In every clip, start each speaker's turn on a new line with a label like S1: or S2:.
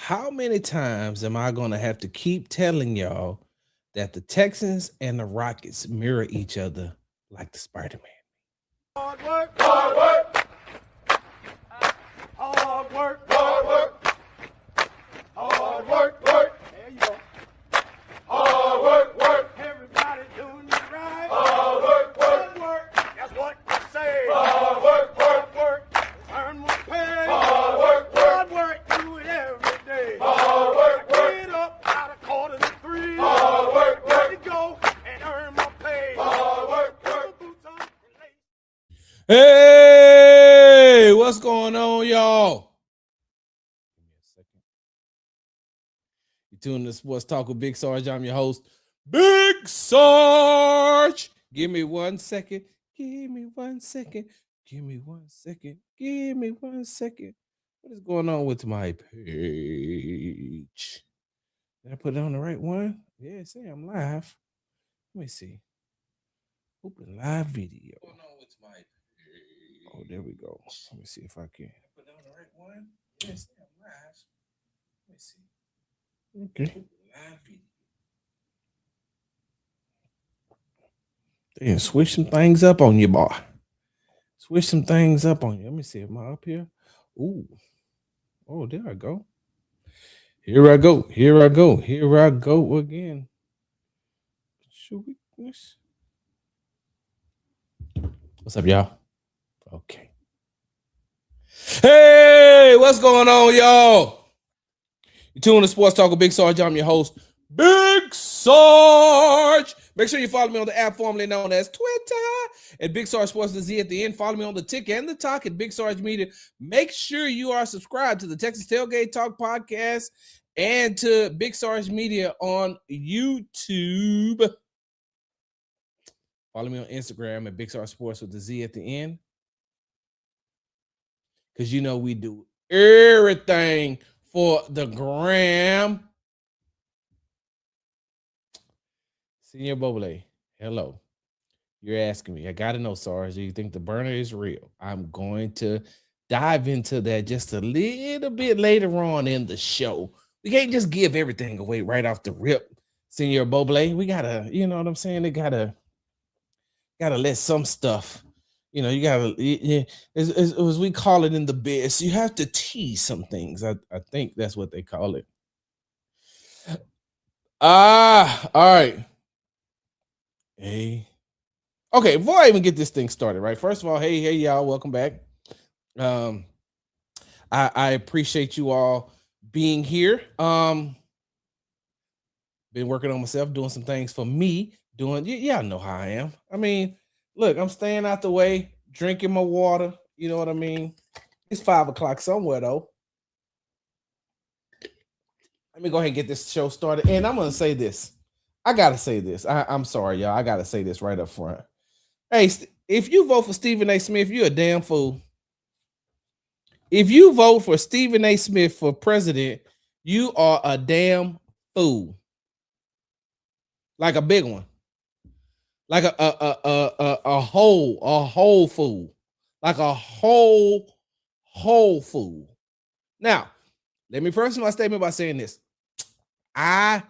S1: How many times am I going to have to keep telling y'all that the Texans and the Rockets mirror each other like the SpiderMan?
S2: Hard work, hard work, hard work, hard work, hard work, work. There you go. Hard work, work. Everybody doing it right. Hard work, work, work. That's what I say. Hard work, work, work. Earn my pay. Hard work, work. Hard work, do it every day. Hard work, work. Get up out of 2:45. Hard work, work. Let me go and earn my pay. Hard work, work. Boots on.
S1: Hey, what's going on, y'all? Give me a second. You tuned to Sports Talk with Big Sarge. I'm your host, Big Sarge. Give me 1 second. Give me 1 second. Give me 1 second. Give me 1 second. What is going on with my page? Did I put it on the right one? Yeah, say I'm live. Let me see. Open live video. What's going on with my page? Oh, there we go. Let me see if I can. Put it on the right one. Yes, I'm live. Let me see. Okay. Live video. Damn, switch some things up on you, boy. Switch some things up on you. Let me see. Am I up here? Ooh. Oh, there I go. Here I go. Here I go. Here I go again. Should we? What's up, y'all? Okay. Hey, what's going on, y'all? You tuned to Sports Talk with Big Sarge. I'm your host, Big Sarge. Make sure you follow me on the app formerly known as Twitter at Big Sarge Sports with a Z at the end. Follow me on the Tick and the Talk at Big Sarge Media. Make sure you are subscribed to the Texas Tailgate Talk podcast and to Big Sarge Media on YouTube. Follow me on Instagram at Big Sarge Sports with the Z at the end. Because you know we do everything for the gram. Senior Boble, hello. You're asking me. I got to know, Sarge, do you think the burner is real? I'm going to dive into that just a little bit later on in the show. We can't just give everything away right off the rip, Senior Boble. We got to, you know what I'm saying? They got to let some stuff, you know, you got to, as we call it in the biz, you have to tease some things. I think that's what they call it. All right. Hey. Okay, before I even get this thing started, right? First of all, hey, y'all, welcome back. I appreciate you all being here. Been working on myself, doing some things for me, y'all know how I am. I mean, look, I'm staying out the way, drinking my water, you know what I mean? It's 5 o'clock somewhere, though. Let me go ahead and get this show started. And I'm going to say this. I got to say this. I'm sorry, y'all. I got to say this right up front. Hey, if you vote for Stephen A. Smith, you're a damn fool. If you vote for Stephen A. Smith for president, you are a damn fool. Like a big one. Like a whole fool. Like a whole fool. Now, let me preface my statement by saying this. I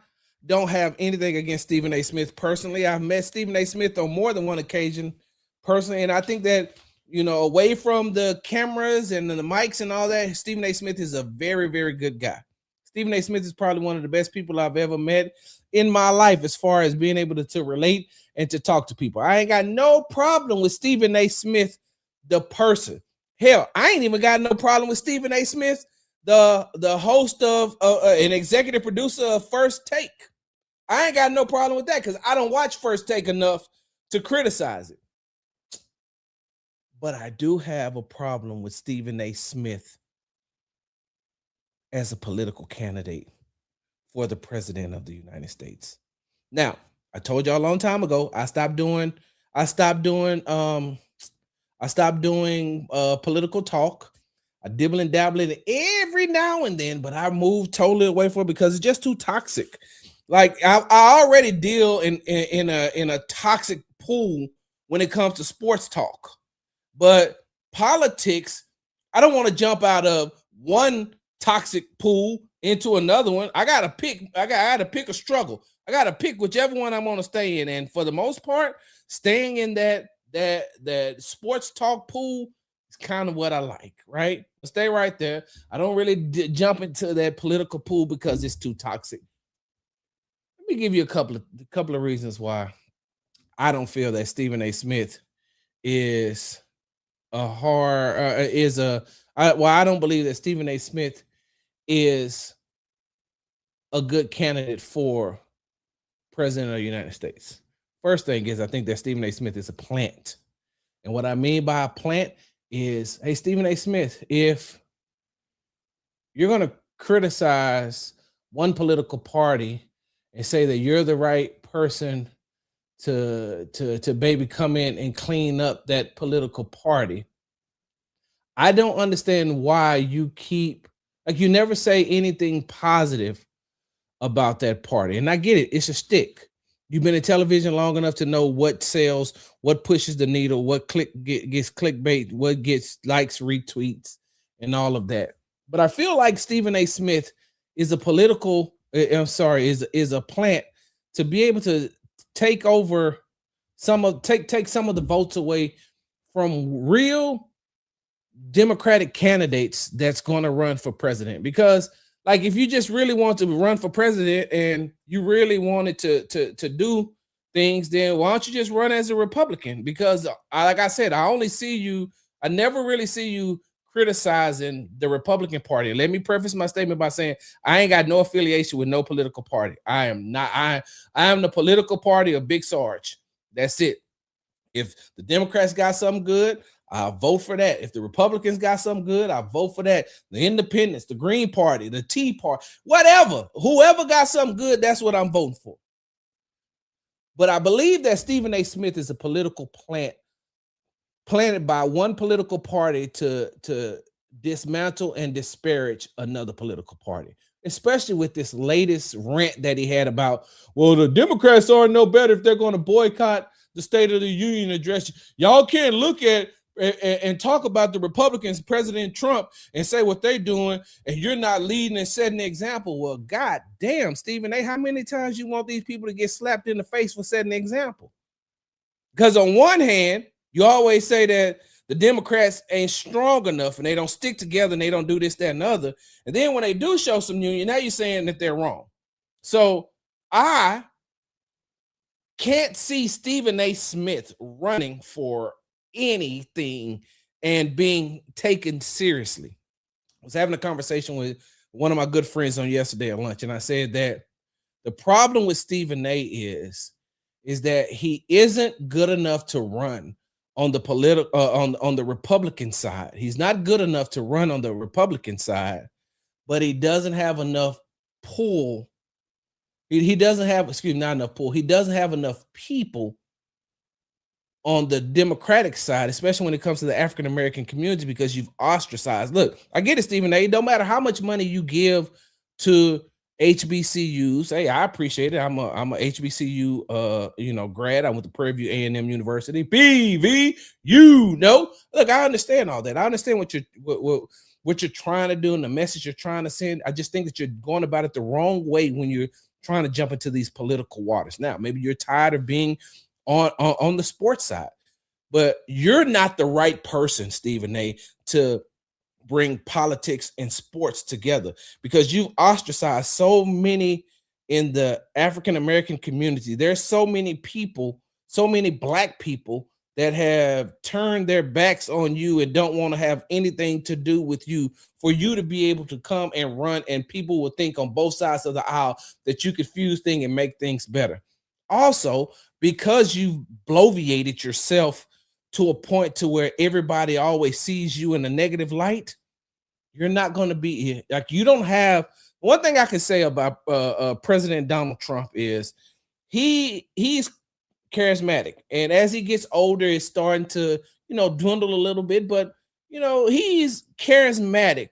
S1: don't have anything against Stephen A. Smith personally. I've met Stephen A. Smith on more than one occasion personally, and I think that, you know, away from the cameras and the mics and all that, Stephen A. Smith is a very, very good guy. Stephen A. Smith is probably one of the best people I've ever met in my life as far as being able to relate and to talk to people. I ain't got no problem with Stephen A. Smith, the person. Hell, I ain't even got no problem with Stephen A. Smith, the host of an executive producer of First Take. I ain't got no problem with that because I don't watch First Take enough to criticize it. But I do have a problem with Stephen A. Smith as a political candidate for the president of the United States. Now, I told y'all a long time ago, I stopped doing political talk. I dibble and dabble in it every now and then, but I moved totally away from it because it's just too toxic. Like I already deal in a toxic pool when it comes to sports talk, but politics, I don't want to jump out of one toxic pool into another one. I gotta pick. I gotta pick a struggle. I gotta pick whichever one I'm gonna stay in. And for the most part, staying in that sports talk pool is kind of what I like. Right, stay right there. I don't really jump into that political pool because it's too toxic. Let me give you a couple of reasons why I don't feel that Stephen A. Smith is a hard is a I don't believe that Stephen A. Smith is a good candidate for president of the United States. First thing is I think that Stephen A. Smith is a plant. And what I mean by a plant is, hey, Stephen A. Smith, if you're going to criticize one political party and say that you're the right person to maybe come in and clean up that political party, I don't understand why you keep, like, you never say anything positive about that party. And I get it, it's a stick. You've been in television long enough to know what sells, what pushes the needle, what gets clickbait, what gets likes, retweets, and all of that. But I feel like Stephen A. Smith is a political, is a plant to be able to take over take some of the votes away from real Democratic candidates that's going to run for president. Because, like, if you just really want to run for president and you really wanted to do things, then why don't you just run as a Republican? Because like I said, I never really see you criticizing the Republican Party. Let me preface my statement by saying I ain't got no affiliation with no political party. I am the political party of Big Sarge. That's it. If the Democrats got something good, I'll vote for that. If the Republicans got something good, I'll vote for that. The Independents, the Green Party, the Tea Party, whatever. Whoever got something good, that's what I'm voting for. But I believe that Stephen A. Smith is a political plant planted by one political party to dismantle and disparage another political party, especially with this latest rant that he had about, well, the Democrats are no better if they're going to boycott the State of the Union address. Y'all can't look at and talk about the Republicans, President Trump, and say what they're doing, and you're not leading and setting the example. Well, God damn, Stephen A., how many times you want these people to get slapped in the face for setting the example? Because on one hand, you always say that the Democrats ain't strong enough and they don't stick together and they don't do this, that, and other. And then when they do show some union, now you're saying that they're wrong. So I can't see Stephen A. Smith running for anything and being taken seriously. I was having a conversation with one of my good friends on yesterday at lunch, and I said that the problem with Stephen A. is that he isn't good enough to run on the on the Republican side. He's not good enough to run on the Republican side, but he doesn't have enough pull. He doesn't have, not enough pull. He doesn't have enough people on the Democratic side, especially when it comes to the African American community, because you've ostracized. Look, I get it, Stephen A. It don't matter how much money you give to HBCUs. Hey, I appreciate it. I'm a HBCU grad. I went to Prairie View A&M University. PV, look, I understand all that. I understand what you're trying to do and the message you're trying to send. I just think that you're going about it the wrong way when you're trying to jump into these political waters. Now, maybe you're tired of being on the sports side, but you're not the right person, Stephen A., to bring politics and sports together, because you've ostracized so many in the African American community. There's so many people, so many Black people that have turned their backs on you and don't want to have anything to do with you, for you to be able to come and run, and people will think on both sides of the aisle that you could fuse things and make things better. Also, because you've bloviated yourself to a point to where everybody always sees you in a negative light, you're not going to be, like, you don't have, one thing I can say about President Donald Trump is he's charismatic, and as he gets older, it's starting to dwindle a little bit, but he's charismatic,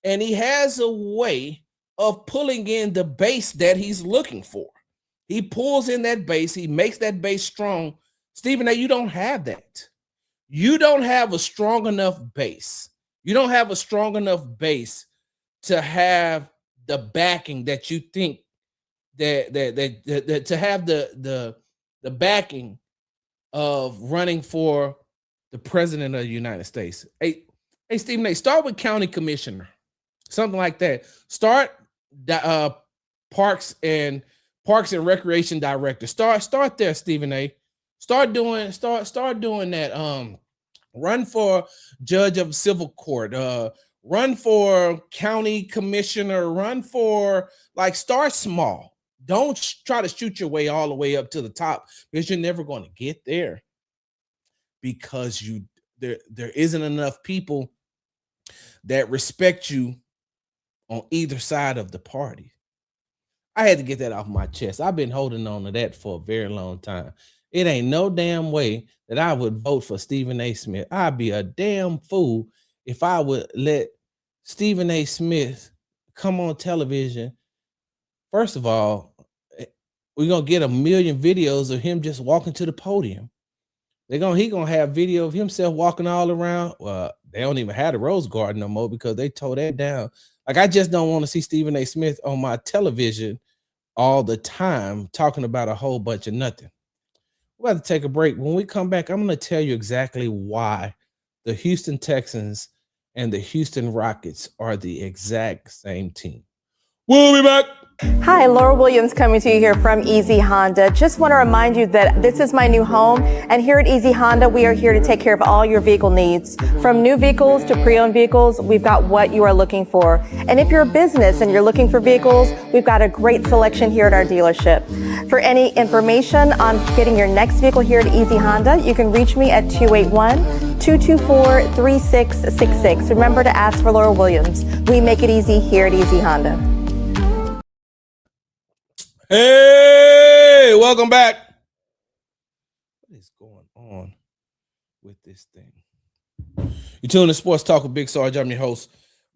S1: and he has a way of pulling in the base that he's looking for. He pulls in that base, he makes that base strong. Stephen A., you don't have that. You don't have a strong enough base. You don't have a strong enough base to have the backing that you think that to have the backing of running for the president of the United States. Hey, Stephen A., start with county commissioner, something like that. Start parks and recreation director. Start there, Stephen A. Start doing that. Run for judge of civil court. Run for county commissioner. Run for, like, start small. Don't try to shoot your way all the way up to the top, because you're never going to get there, because there isn't enough people that respect you on either side of the party. I had to get that off my chest. I've been holding on to that for a very long time. It ain't no damn way that I would vote for Stephen A. Smith. I'd be a damn fool if I would let Stephen A. Smith come on television. First of all, we're gonna get a million videos of him just walking to the podium. He gonna have video of himself walking all around. Well, they don't even have the Rose Garden no more because they tore that down. Like, I just don't want to see Stephen A. Smith on my television all the time talking about a whole bunch of nothing. We'll have to take a break. When we come back, I'm going to tell you exactly why the Houston Texans and the Houston Rockets are the exact same team. We'll be back.
S3: Hi, Laura Williams coming to you here from Easy Honda. Just want to remind you that this is my new home, and here at Easy Honda, we are here to take care of all your vehicle needs. From new vehicles to pre-owned vehicles, we've got what you are looking for. And if you're a business and you're looking for vehicles, we've got a great selection here at our dealership. For any information on getting your next vehicle here at Easy Honda, you can reach me at 281-224-3666. Remember to ask for Laura Williams. We make it easy here at Easy Honda.
S1: Hey, welcome back. What is going on with this thing? You tuned to Sports Talk with Big Sarge. I'm your host,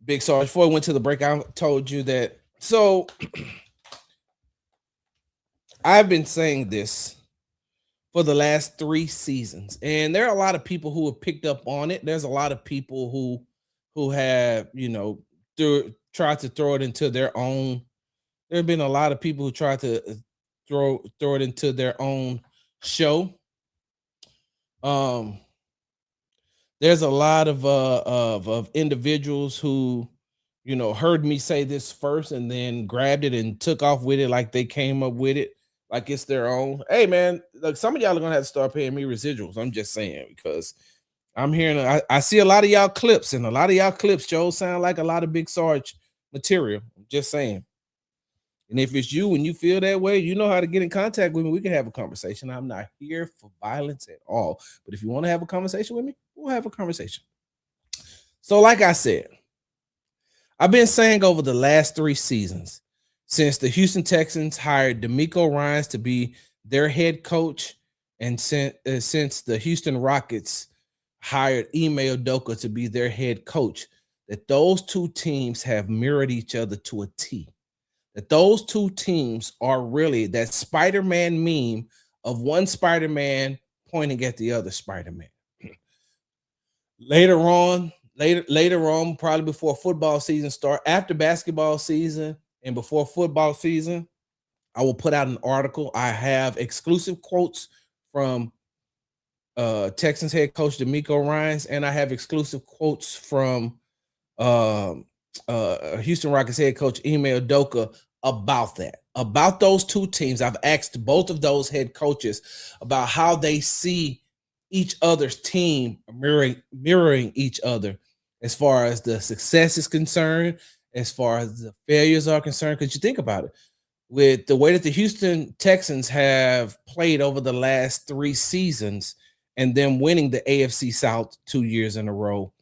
S1: Big Sarge. Before we went to the break, I told you that. So I've been saying this for the last 3 seasons, and there are a lot of people who have picked up on it. There's a lot of people who have, tried to throw it into their own. There have been a lot of people who try to throw it into their own show. There's a lot of individuals who, heard me say this first and then grabbed it and took off with it like they came up with it, like it's their own. Hey, man, look, some of y'all are gonna have to start paying me residuals. I'm just saying, because I'm hearing, I see a lot of y'all clips, and a lot of y'all clips, Joe, sound like a lot of Big Sarge material. I'm just saying. And if it's you and you feel that way, you know how to get in contact with me. We can have a conversation. I'm not here for violence at all. But if you want to have a conversation with me, we'll have a conversation. So, like I said, I've been saying over the last 3 seasons, since the Houston Texans hired D'Amico Ryans to be their head coach, and since the Houston Rockets hired Ime Udoka to be their head coach, that those 2 teams have mirrored each other to a T. That those 2 teams are really that SpiderMan meme of one Spider-Man pointing at the other Spider-Man. Later on, probably before football season start, after basketball season and before football season, I will put out an article. I have exclusive quotes from Texans head coach D'Amico Ryans, and I have exclusive quotes from Houston Rockets head coach Ime Udoka about those 2 teams. I've asked both of those head coaches about how they see each other's team mirroring each other, as far as the success is concerned, as far as the failures are concerned. Because you think about it, with the way that the Houston Texans have played over the last 3 seasons, and them winning the AFC South 2 years in a row,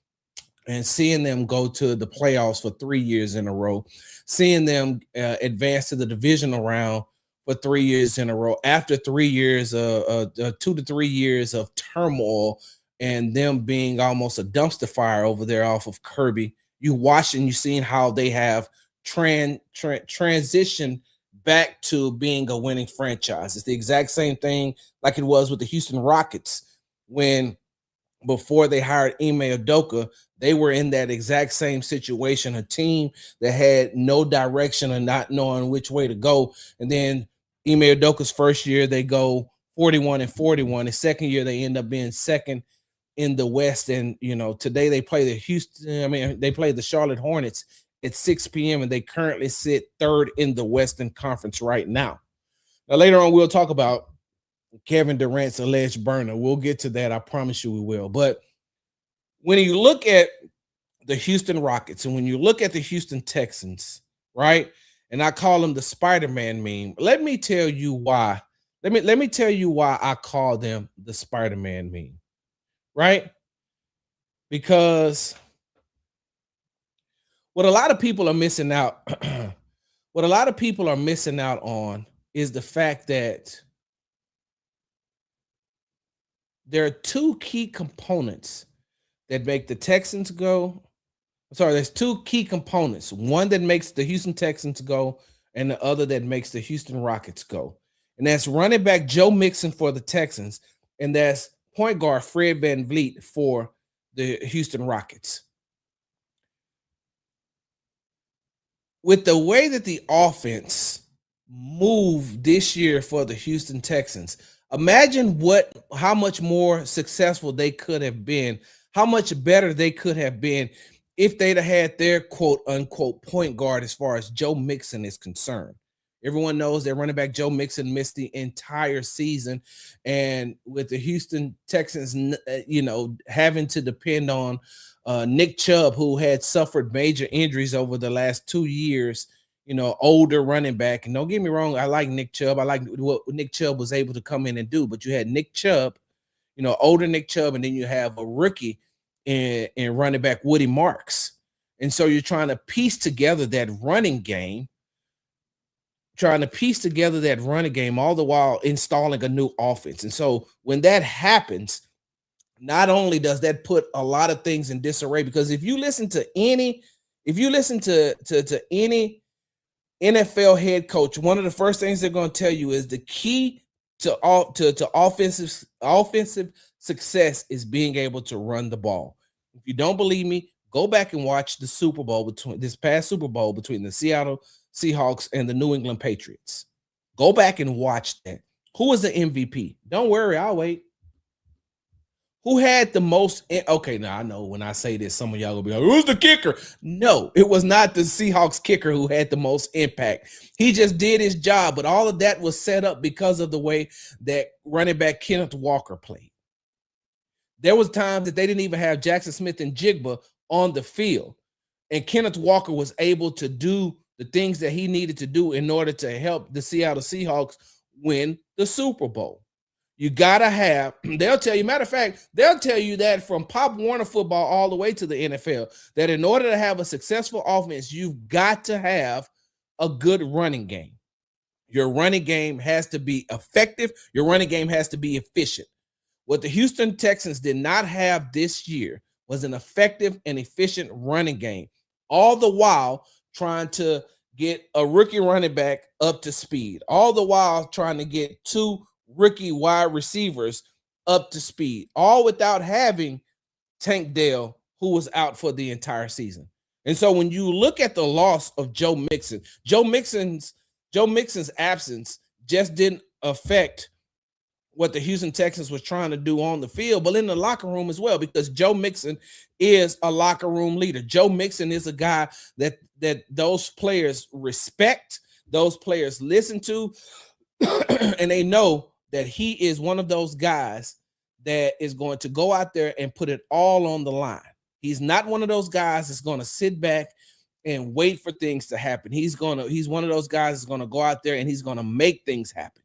S1: and seeing them go to the playoffs for 3 years in a row, seeing them advance to the divisional round for 3 years in a row, after 3 years, 2 to 3 years of turmoil, and them being almost a dumpster fire over there off of Kirby. You watch and you seen how they have transitioned back to being a winning franchise. It's the exact same thing like it was with the Houston Rockets, when before they hired Ime Udoka, They were in that exact same situation, a team that had no direction and not knowing which way to go. And then Ime Udoka's first year, they go 41-41. The second year, they end up being second in the West. And, today they play they play the Charlotte Hornets at 6 p.m. and they currently sit third in the Western Conference right now. Now, later on, we'll talk about Kevin Durant's alleged burner. We'll get to that. I promise you we will. But when you look at the Houston Rockets and when you look at the Houston Texans, right? And I call them the SpiderMan meme. Let me tell you why. Let me tell you why I call them the SpiderMan meme, right? Because what a lot of people are missing out, what a lot of people are missing out on is the fact that there are two key components that make the Texans go. Sorry, there's two key components. One that makes the Houston Texans go and the other that makes the Houston Rockets go. And that's running back Joe Mixon for the Texans, and that's point guard Fred VanVleet for the Houston Rockets. With the way that the offense moved this year for the Houston Texans, imagine how much more successful they could have been, how much better they could have been if they'd have had their quote unquote point guard as far as Joe Mixon is concerned. Everyone knows that running back Joe Mixon missed the entire season. And with the Houston Texans, having to depend on Nick Chubb, who had suffered major injuries over the last 2 years, older running back. And don't get me wrong, I like Nick Chubb. I like what Nick Chubb was able to come in and do. But you had Nick Chubb, older Nick Chubb, and then you have a rookie in running back Woody Marks. And so you're trying to piece together that running game, all the while installing a new offense. And so when that happens, not only does that put a lot of things in disarray, because if you listen to any NFL head coach, one of the first things they're going to tell you is the key to offensive success is being able to run the ball. If you don't believe me, go back and watch the Super Bowl between the Seattle Seahawks and the New England Patriots. Go back and watch that. Who was the MVP? Don't worry, I'll wait. Who had the most? Okay, now I know when I say this, some of y'all will be like, who's the kicker? No, it was not the Seahawks kicker who had the most impact. He just did his job, but all of that was set up because of the way that running back Kenneth Walker played. There was times that they didn't even have Jackson Smith and Jigba on the field, and Kenneth Walker was able to do the things that he needed to do in order to help the Seattle Seahawks win the Super Bowl. You got to have, they'll tell you, matter of fact, they'll tell you that from Pop Warner football all the way to the NFL, that in order to have a successful offense, you've got to have a good running game. Your running game has to be effective. Your running game has to be efficient. What the Houston Texans did not have this year was an effective and efficient running game, all the while trying to get a rookie running back up to speed, all the while trying to get two rookie wide receivers up to speed, all without having Tank Dell, who was out for the entire season. And so when you look at the loss of Joe Mixon's absence just didn't affect what the Houston Texans was trying to do on the field, but in the locker room as well, because Joe Mixon is a locker room leader. Joe Mixon is a guy that those players respect, those players listen to, and they know that he is one of those guys that is going to go out there and put it all on the line. He's not one of those guys that's going to sit back and wait for things to happen. He's one of those guys that's going to go out there and he's going to make things happen.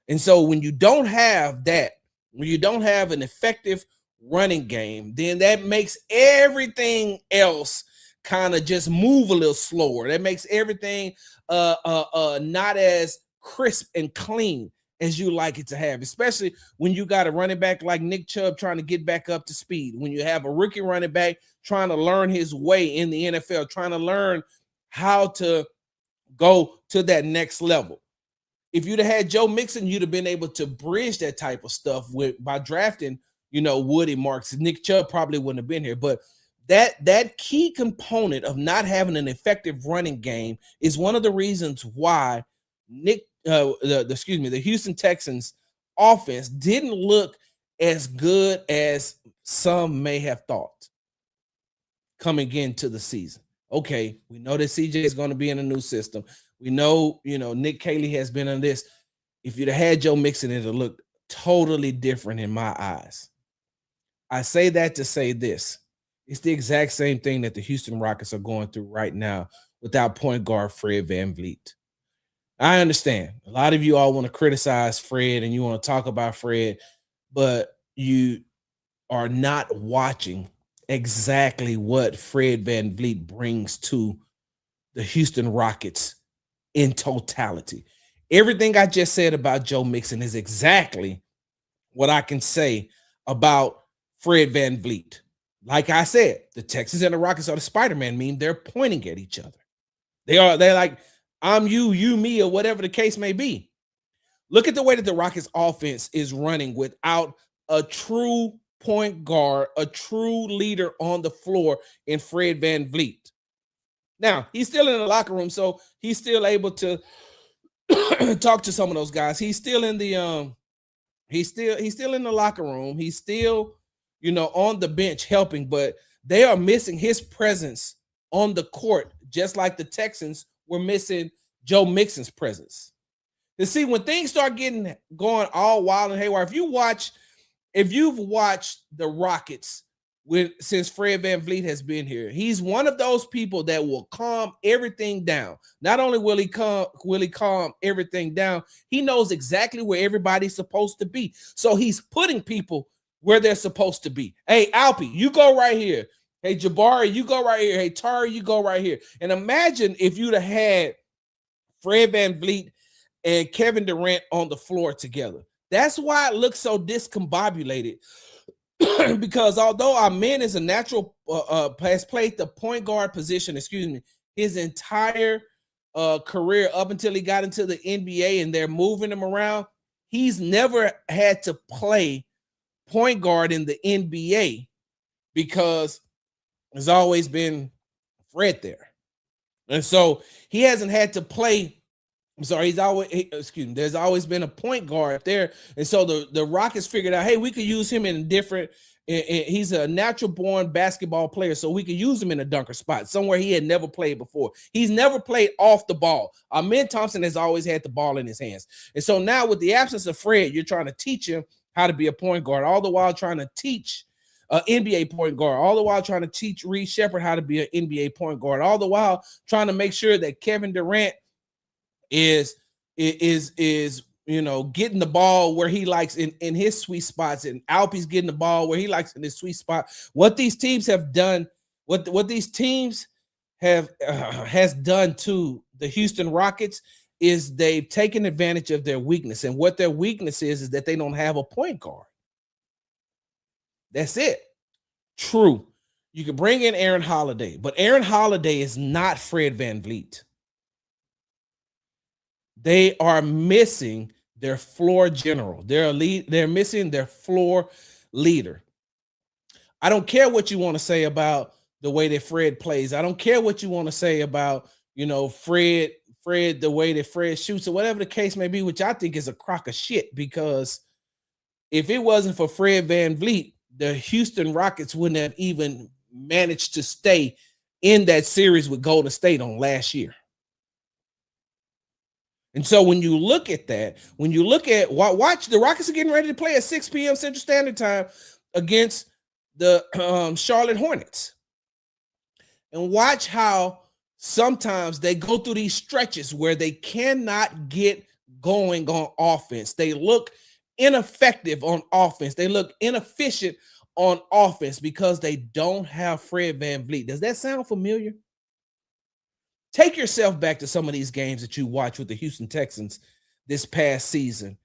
S1: And so when you don't have that, when you don't have an effective running game, then that makes everything else kind of just move a little slower. That makes everything not as crisp and clean as you like it to have, especially when you got a running back like Nick Chubb trying to get back up to speed, when you have a rookie running back trying to learn his way in the NFL, trying to learn how to go to that next level. If you'd have had Joe Mixon, you'd have been able to bridge that type of stuff by drafting, Woody Marks. Nick Chubb probably wouldn't have been here, but that key component of not having an effective running game is one of the reasons why the Houston Texans offense didn't look as good as some may have thought coming into the season. Okay, we know that CJ is going to be in a new system. We know, Nick Caley has been on this. If you'd have had Joe Mixon, it'd have looked totally different in my eyes. I say that to say this. It's the exact same thing that the Houston Rockets are going through right now without point guard Fred VanVleet. I understand. A lot of you all want to criticize Fred and you want to talk about Fred, but you are not watching exactly what Fred VanVleet brings to the Houston Rockets in totality. Everything I just said about Joe Mixon is exactly what I can say about Fred VanVleet. Like I said, the Texans and the Rockets are the SpiderMan meme. They're pointing at each other. They're like, I'm you, me, or whatever the case may be. Look at the way that the Rockets offense is running without a true point guard, a true leader on the floor in Fred VanVleet. Now, he's still in the locker room, so he's still able to talk to some of those guys. He's still in the he's still in the locker room. He's still, on the bench helping, but they are missing his presence on the court, just like the Texans were missing Joe Mixon's presence. You see, when things start going all wild and haywire, if you've watched the Rockets since Fred VanVleet has been here, he's one of those people that will calm everything down. Not only will he calm everything down, he knows exactly where everybody's supposed to be. So he's putting people where they're supposed to be. Hey, Alpy, you go right here. Hey, Jabari, you go right here. Hey, Tari, you go right here. And imagine if you'd have had Fred VanVleet and Kevin Durant on the floor together. That's why it looks so discombobulated. Because although our man is a natural, has played the point guard position, his entire career up until he got into the NBA and they're moving him around, he's never had to play point guard in the NBA because there's always been Fred there. And so he hasn't had to play. There's always been a point guard there. And so the Rockets figured out, hey, we could use him in different, he's a natural born basketball player, so we could use him in a dunker spot, somewhere he had never played before. He's never played off the ball. Amen Thompson has always had the ball in his hands. And so now with the absence of Fred, you're trying to teach him how to be a point guard, all the while trying to teach an NBA point guard, all the while trying to teach Reed Shepherd how to be an NBA point guard, all the while trying to make sure that Kevin Durant is getting the ball where he likes in his sweet spots, and Alpy's getting the ball where he likes in his sweet spot. What these teams have done, what these teams have has done to the Houston Rockets is they've taken advantage of their weakness, and what their weakness is that they don't have a point guard. That's it. True, you can bring in Aaron Holiday, but Aaron Holiday is not Fred VanVleet. They are missing their floor general. They're missing their floor leader. I don't care what you want to say about the way that Fred plays. I don't care what you want to say about, Fred, the way that Fred shoots or whatever the case may be, which I think is a crock of shit, because if it wasn't for Fred VanVleet, the Houston Rockets wouldn't have even managed to stay in that series with Golden State on last year. And so when you look at that, watch, the Rockets are getting ready to play at 6 p.m. Central Standard Time against the Charlotte Hornets. And watch how sometimes they go through these stretches where they cannot get going on offense. They look ineffective on offense. They look inefficient on offense because they don't have Fred VanVleet. Does that sound familiar? Take yourself back to some of these games that you watched with the Houston Texans this past season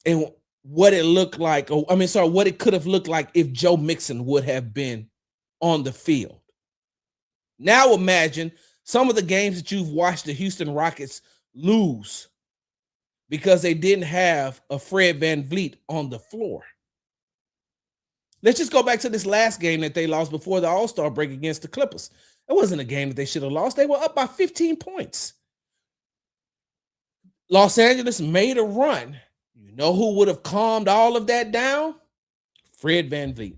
S1: and what it looked like, what it could have looked like if Joe Mixon would have been on the field. Now imagine some of the games that you've watched the Houston Rockets lose because they didn't have a Fred VanVleet on the floor. Let's just go back to this last game that they lost before the All-Star break against the Clippers. It wasn't a game that they should have lost. They were up by 15 points. Los Angeles made a run. You know who would have calmed all of that down? Fred VanVleet.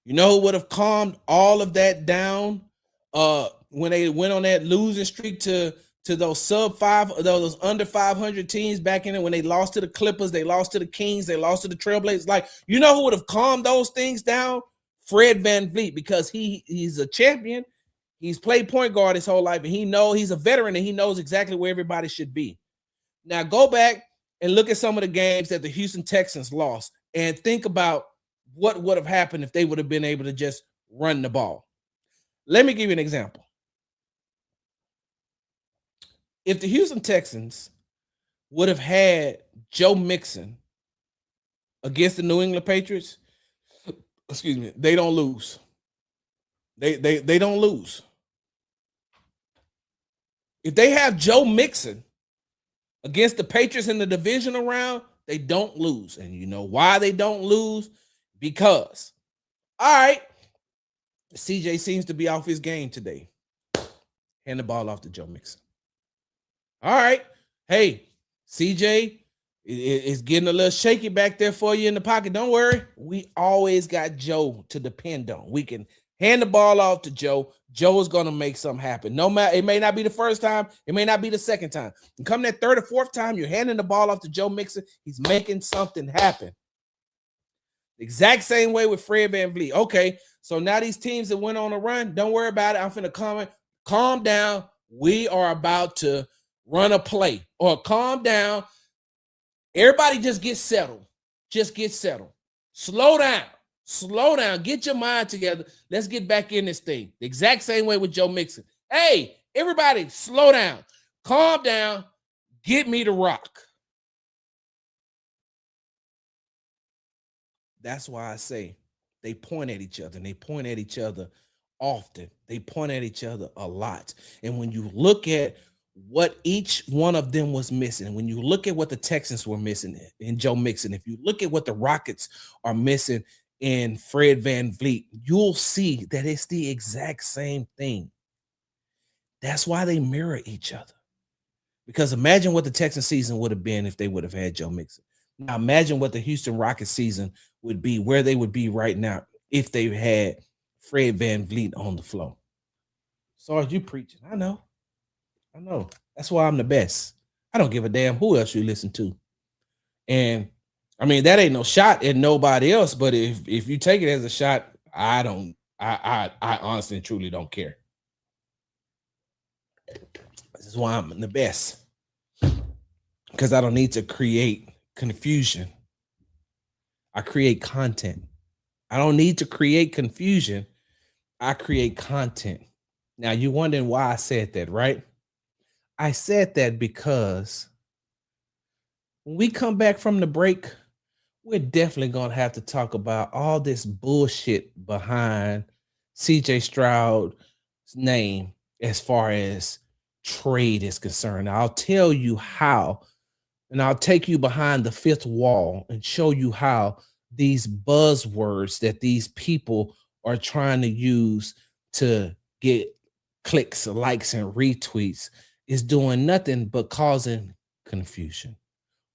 S1: You know who would have calmed all of that down when they went on that losing streak to those those under 500 teams back in it, when they lost to the Clippers, they lost to the Kings, they lost to the Trailblazers. Like, you know who would have calmed those things down? Fred VanVleet, because he's a champion. He's played point guard his whole life, and he's a veteran, and he knows exactly where everybody should be. Now go back and look at some of the games that the Houston Texans lost and think about what would have happened if they would have been able to just run the ball. Let me give you an example. If the Houston Texans would have had Joe Mixon against the New England Patriots, excuse me, they don't lose. They don't lose. If they have Joe Mixon against the Patriots in the divisional round, they don't lose. And you know why they don't lose? Because, all right, CJ seems to be off his game today. Hand the ball off to Joe Mixon. All right. Hey, CJ is getting a little shaky back there for you in the pocket. Don't worry. We always got Joe to depend on. We can hand the ball off to Joe. Joe is going to make something happen. No matter, it may not be the first time. It may not be the second time. And come that third or fourth time, you're handing the ball off to Joe Mixon. He's making something happen. The exact same way with Fred VanVleet. Okay, so now these teams that went on a run, don't worry about it. I'm finna comment. Calm down. We are about to run a play. Or calm down. Everybody just get settled. Just get settled. Slow down. Slow down. Get your mind together. Let's get back in this thing. The exact same way with Joe Mixon. Hey, everybody, slow down. Calm down. Get me the rock. That's why I say they point at each other, and they point at each other often. They point at each other a lot. And when you look at what each one of them was missing, when you look at what the Texans were missing in Joe Mixon, if you look at what the Rockets are missing in Fred VanVleet, you'll see that it's the exact same thing. That's why they mirror each other. Because imagine what the Texan season would have been if they would have had Joe Mixon. Now imagine what the Houston Rockets season would be, where they would be right now if they had Fred VanVleet on the floor. Sorry, you preaching. I know. That's why I'm the best. I don't give a damn who else you listen to. And I mean, that ain't no shot at nobody else, but if you take it as a shot, I honestly and truly don't care. This is why I'm the best. Because I don't need to create confusion. I create content. I don't need to create confusion. I create content. Now, you're wondering why I said that, right? I said that because when we come back from the break, we're definitely going to have to talk about all this bullshit behind CJ Stroud's name as far as trade is concerned. I'll tell you how, and I'll take you behind the fifth wall and show you how these buzzwords that these people are trying to use to get clicks, likes, and retweets is doing nothing but causing confusion.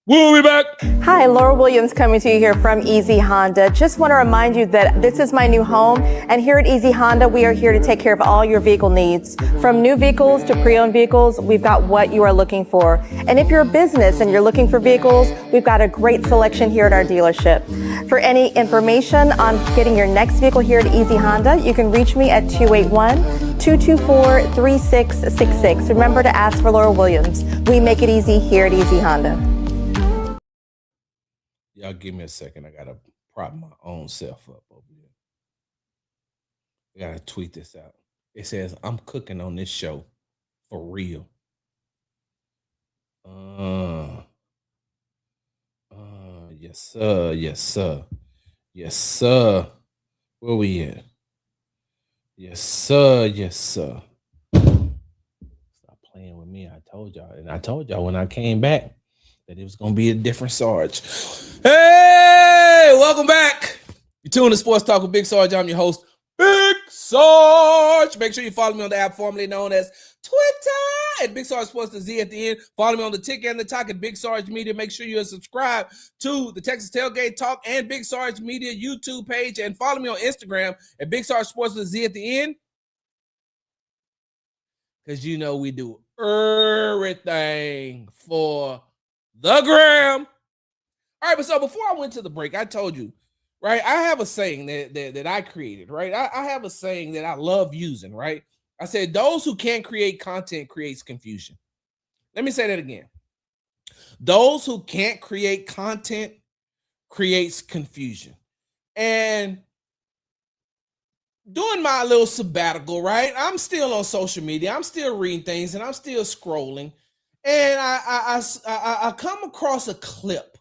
S1: We'll be back.
S3: Hi, Laura Williams coming to you here from Easy Honda. Just want to remind you that this is my new home, and here at Easy Honda, we are here to take care of all your vehicle needs. From new vehicles to pre-owned vehicles, we've got what you are looking for. And if you're a business and you're looking for vehicles, we've got a great selection here at our dealership. For any information on getting your next vehicle here at Easy Honda, you can reach me at 281-224-3666. Remember to ask for Laura Williams. We make it easy here at Easy Honda.
S1: Y'all give me a second. I got to prop my own self up over here. I got to tweet this out. It says, I'm cooking on this show for real. Yes, sir. Yes, sir. Yes, sir. Where we at? Yes, sir. Yes, sir. Stop playing with me. I told y'all. And I told y'all when I came back that it was going to be a different Sarge. Hey, welcome back. You're tuned to Sports Talk with Big Sarge. I'm your host, Big Sarge. Make sure you follow me on the app formerly known as Twitter at Big Sarge Sports, the Z at the end. Follow me on the Tick and the Talk at Big Sarge Media. Make sure you're subscribed to the Texas Tailgate Talk and Big Sarge Media YouTube page. And follow me on Instagram at Big Sarge Sports, the Z at the end. Because you know we do everything for the gram. All right, but so before I went to the break, I told you, right? I have a saying that I created, right? I have a saying that I love using, right? I said, those who can't create content creates confusion. Let me say that again. Those who can't create content creates confusion. And doing my little sabbatical, right? I'm still on social media. I'm still reading things and I'm still scrolling. And I come across a clip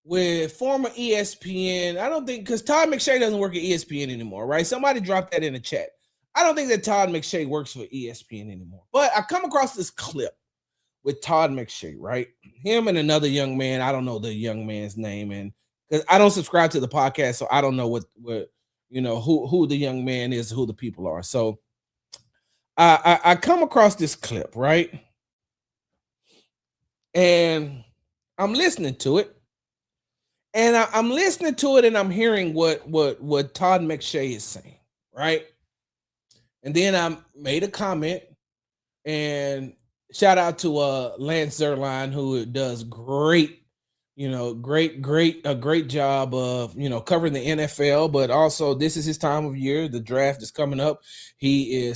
S1: with former ESPN. I don't think, because Todd McShay doesn't work at ESPN anymore, right? Somebody dropped that in the chat. I don't think that Todd McShay works for ESPN anymore. But I come across this clip with Todd McShay, right? Him and another young man. I don't know the young man's name, and because I don't subscribe to the podcast, so I don't know what you know who the young man is, who the people are. So I come across this clip, right? And I'm listening to it. And I'm listening to it and I'm hearing what Todd McShay is saying, right? And then I made a comment, and shout out to Lance Zerline, who does great, a great job of, covering the NFL, but also this is his time of year. The draft is coming up. He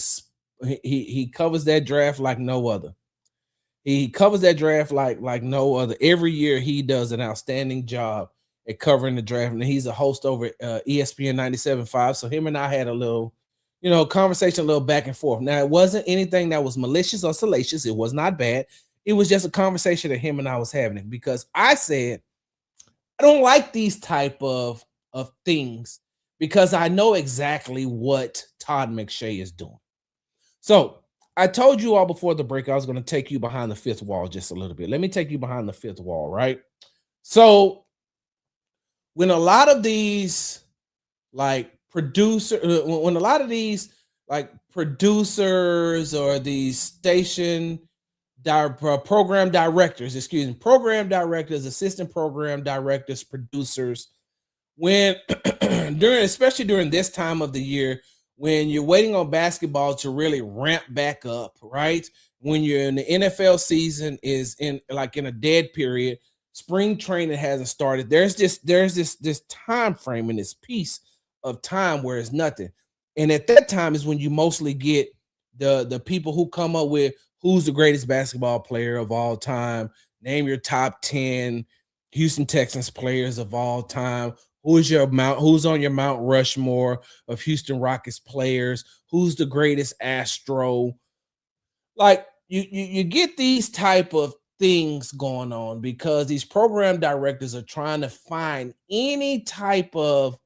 S1: covers that draft like no other. He covers that draft like no other. Every year he does an outstanding job at covering the draft, and he's a host over at ESPN 97.5. So him and I had a little, conversation, a little back and forth. Now, it wasn't anything that was malicious or salacious. It was not bad. It was just a conversation that him and I was having, because I said, I don't like these type of things because I know exactly what Todd McShay is doing. So I told you all before the break, I was going to take you behind the fifth wall just a little bit. Let me take you behind the fifth wall, right? So when a lot of these producers or these program directors, assistant program directors, producers, especially during this time of the year, when you're waiting on basketball to really ramp back up, right? When you're in the NFL season is in a dead period, spring training hasn't started. There's this time frame and this piece of time where it's nothing. And at that time is when you mostly get the people who come up with who's the greatest basketball player of all time. Name your top 10 Houston Texans players of all time. Who's on your Mount Rushmore of Houston Rockets players? Who's the greatest Astro? Like you get these type of things going on because these program directors are trying to find any type of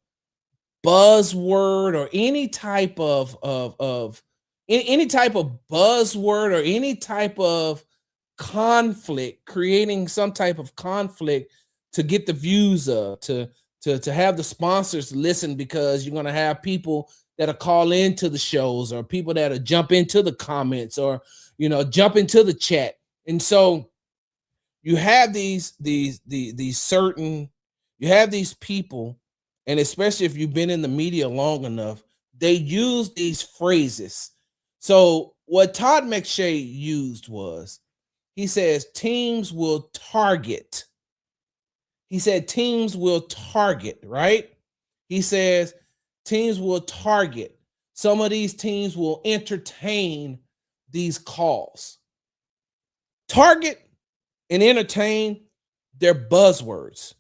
S1: buzzword or any type of buzzword or any type of conflict, creating some type of conflict to get the views up, to have the sponsors listen, because you're going to have people that'll call into the shows or people that'll jump into the comments or, jump into the chat. And so you have these people, and especially if you've been in the media long enough, they use these phrases. So what Todd McShay used was, he says teams will target. He said teams will target, right? He says teams will target. Some of these teams will entertain these calls. Target and entertain, they're buzzwords.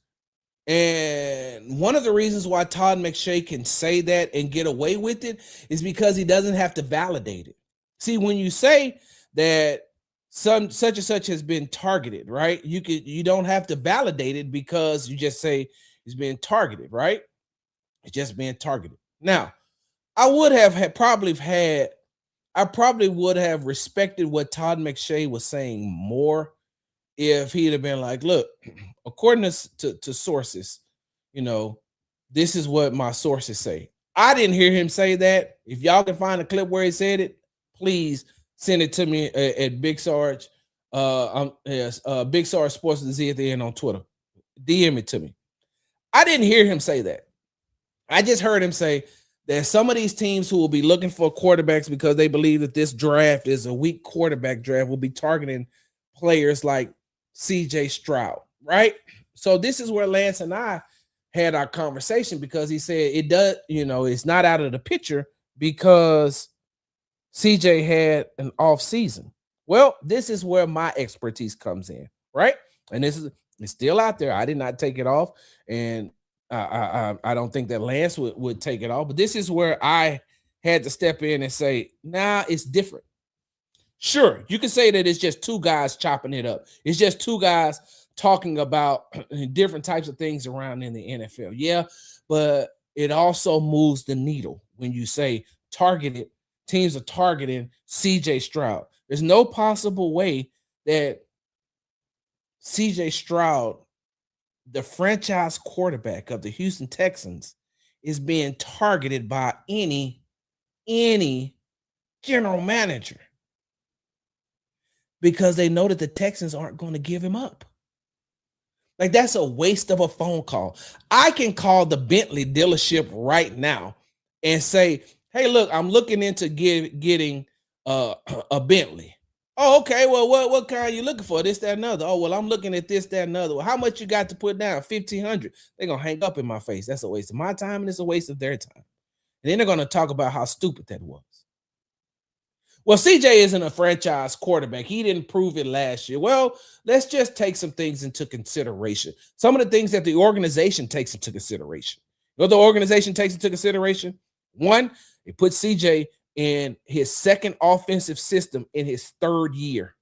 S1: And one of the reasons why Todd McShay can say that and get away with it is because he doesn't have to validate it. See, when you say that such and such has been targeted, right? You don't have to validate it because you just say it's being targeted, right? It's just being targeted. Now, I probably would have respected what Todd McShay was saying more if he'd have been like, look, according to sources, This is what my sources say. I didn't hear him say that. If y'all can find a clip where he said it, please send it to me at Big Sarge. Big Sarge Sports Z at the end on Twitter. DM it to me. I didn't hear him say that. I just heard him say that some of these teams who will be looking for quarterbacks because they believe that this draft is a weak quarterback draft will be targeting players like CJ Stroud, right? So this is where Lance and I had our conversation, because he said it does, it's not out of the picture because CJ had an off season. Well, this is where my expertise comes in, right? And it's still out there. I did not take it off, and I don't think that Lance would take it off. But this is where I had to step in and say, nah, it's different. Sure, you can say that it's just two guys chopping it up. It's just two guys talking about different types of things around in the NFL. Yeah, but it also moves the needle when you say targeted teams are targeting CJ Stroud. There's no possible way that CJ Stroud, the franchise quarterback of the Houston Texans, is being targeted by any general manager, because they know that the Texans aren't going to give him up. Like, that's a waste of a phone call. I can call the Bentley dealership right now and say, hey, look, I'm looking into getting a Bentley. Oh, okay. Well, what kind are you looking for? This, that, another. Oh, well, I'm looking at this, that, another. Well, how much you got to put down? $1,500. They're going to hang up in my face. That's a waste of my time, and it's a waste of their time. And then they're going to talk about how stupid that was. Well, CJ isn't a franchise quarterback. He didn't prove it last year. Well, let's just take some things into consideration. Some of the things that the organization takes into consideration. You know what the organization takes into consideration? One, it puts CJ in his second offensive system in his third year.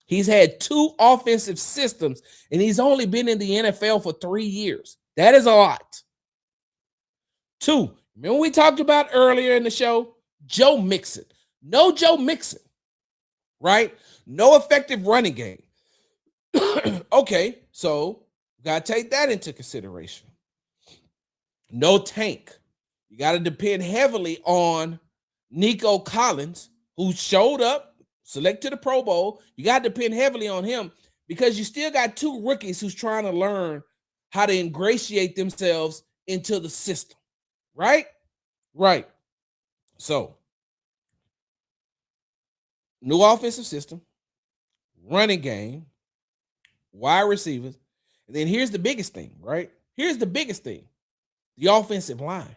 S1: He's had 2 offensive systems, and he's only been in the NFL for 3 years. That is a lot. 2, remember we talked about earlier in the show, Joe Mixon. No Joe Mixon, right? No effective running game. Okay, so you got to take that into consideration. No Tank. You got to depend heavily on Nico Collins, who showed up, selected the Pro Bowl. You got to depend heavily on him because you still got 2 rookies who's trying to learn how to ingratiate themselves into the system, right? Right. So, new offensive system, running game, wide receivers. And then here's the biggest thing, right? Here's the biggest thing, the offensive line.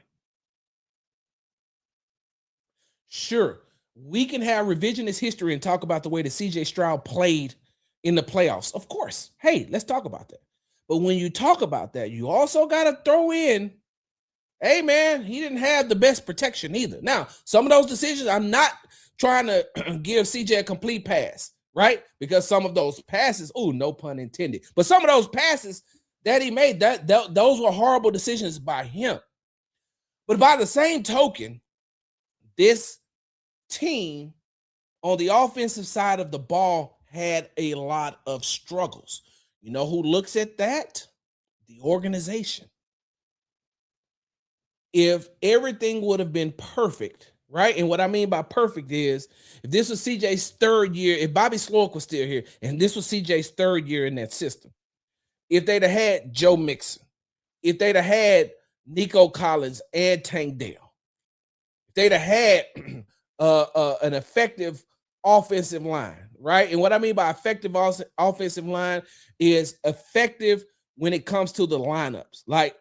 S1: Sure, we can have revisionist history and talk about the way that CJ Stroud played in the playoffs. Of course. Hey, let's talk about that. But when you talk about that, you also got to throw in, hey, man, he didn't have the best protection either. Now, some of those decisions, I'm not trying to give CJ a complete pass, right? Because some of those passes, no pun intended, but some of those passes that he made, those were horrible decisions by him. But by the same token, this team on the offensive side of the ball had a lot of struggles. You know who looks at that? The organization. If everything would have been perfect, right? And what I mean by perfect is, if this was CJ's third year, if Bobby Sloak was still here, and this was CJ's third year in that system, if they'd have had Joe Mixon, if they'd have had Nico Collins and Tank Dell, if they'd have had an effective offensive line, right? And what I mean by effective offensive line is effective when it comes to the lineups. Like,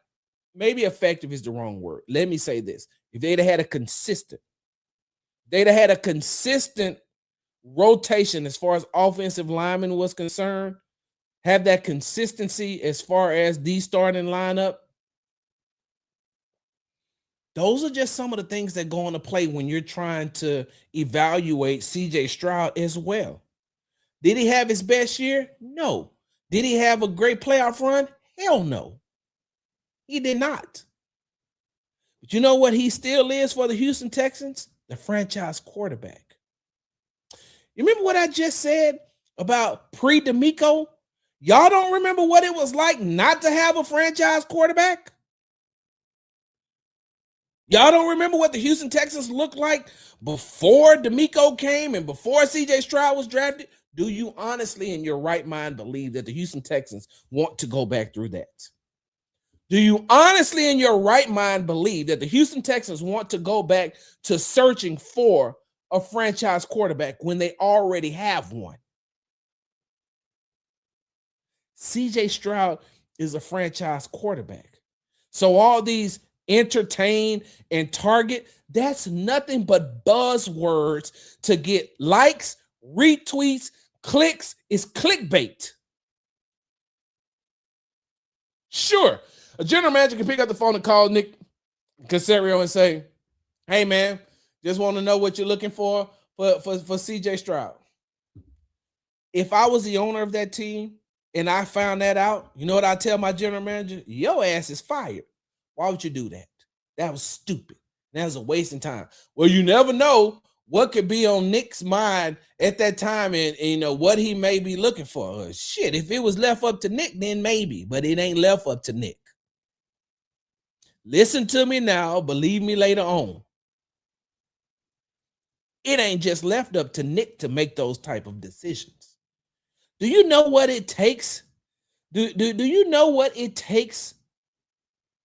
S1: maybe effective is the wrong word. Let me say this. If they'd have had a consistent rotation as far as offensive lineman was concerned, have that consistency as far as the starting lineup, those are just some of the things that go into play when you're trying to evaluate CJ Stroud as well. Did he have his best year? No. Did he have a great playoff run? Hell no. He did not. But you know what he still is for the Houston Texans? The franchise quarterback. You remember what I just said about pre-D'Amico? Y'all don't remember what it was like not to have a franchise quarterback? Y'all don't remember what the Houston Texans looked like before DeMeco came and before CJ Stroud was drafted? Do you honestly, in your right mind, believe that the Houston Texans want to go back through that? Do you honestly, in your right mind, believe that the Houston Texans want to go back to searching for a franchise quarterback when they already have one? CJ Stroud is a franchise quarterback. So all these entertain and target, that's nothing but buzzwords to get likes, retweets, clicks. It's clickbait. Sure, a general manager can pick up the phone and call Nick Caserio and say, hey man, just want to know what you're looking for CJ Stroud. If I was the owner of that team and I found that out, you know what I tell my general manager? Your ass is fired. Why would you do that? That was stupid. That was a waste of time. Well, you never know what could be on Nick's mind at that time and you know what he may be looking for. Shit, if it was left up to Nick, then maybe, but it ain't left up to Nick. Listen to me now, believe me later on. It ain't just left up to Nick to make those type of decisions. Do you know what it takes? Do you know what it takes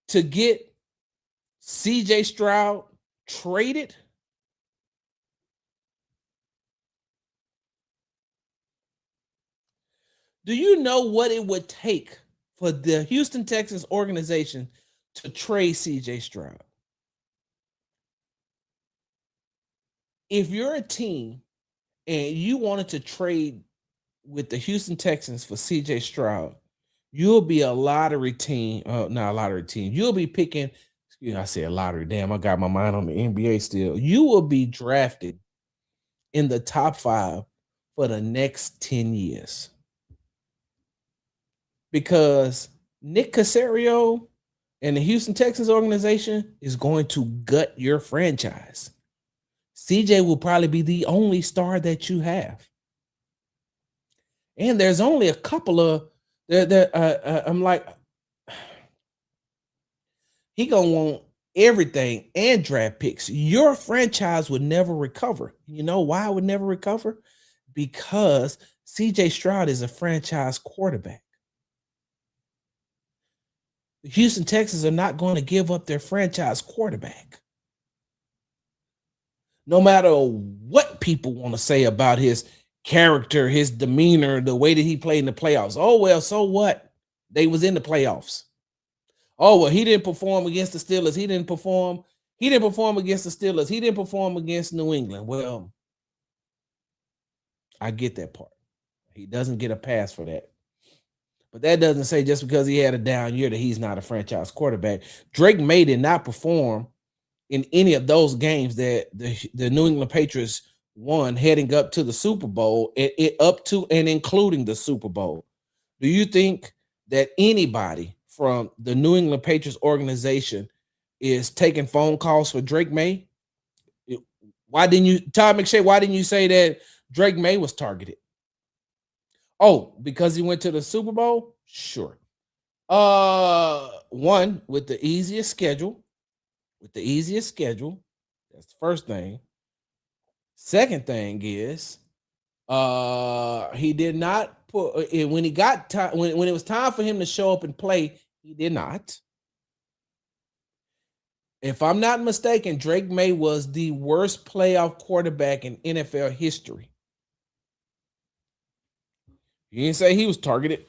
S1: to get CJ Stroud traded? Do you know what it would take for the Houston Texans organization to trade CJ Stroud? If you're a team and you wanted to trade with the Houston Texans for CJ Stroud, you'll be a lottery team. Not a lottery team. You'll be picking, excuse me, I said lottery. Damn, I got my mind on the NBA still. You will be drafted in the top 5 for the next 10 years. Because Nick Caserio and the Houston Texans organization is going to gut your franchise. CJ will probably be the only star that you have. And there's only a couple of I'm like, he gonna want everything and draft picks. Your franchise would never recover. You know why it would never recover? Because CJ Stroud is a franchise quarterback. The Houston Texans are not going to give up their franchise quarterback. No matter what people want to say about his character, his demeanor, the way that he played in the playoffs. Oh, well, so what? They was in the playoffs. Oh, well, he didn't perform against the Steelers. He didn't perform against the Steelers. He didn't perform against New England. Well, I get that part. He doesn't get a pass for that. But that doesn't say just because he had a down year that he's not a franchise quarterback. Drake May did not perform in any of those games that the New England Patriots won heading up to the Super Bowl, up to and including the Super Bowl. Do you think that anybody from the New England Patriots organization is taking phone calls for Drake May? Todd McShay, why didn't you say that Drake May was targeted? Oh, because he went to the Super Bowl? Sure. One, with the easiest schedule. That's the first thing. Second thing is, he did not put when he got time when it was time for him to show up and play, he did not. If I'm not mistaken, Drake May was the worst playoff quarterback in NFL history. You didn't say he was targeted.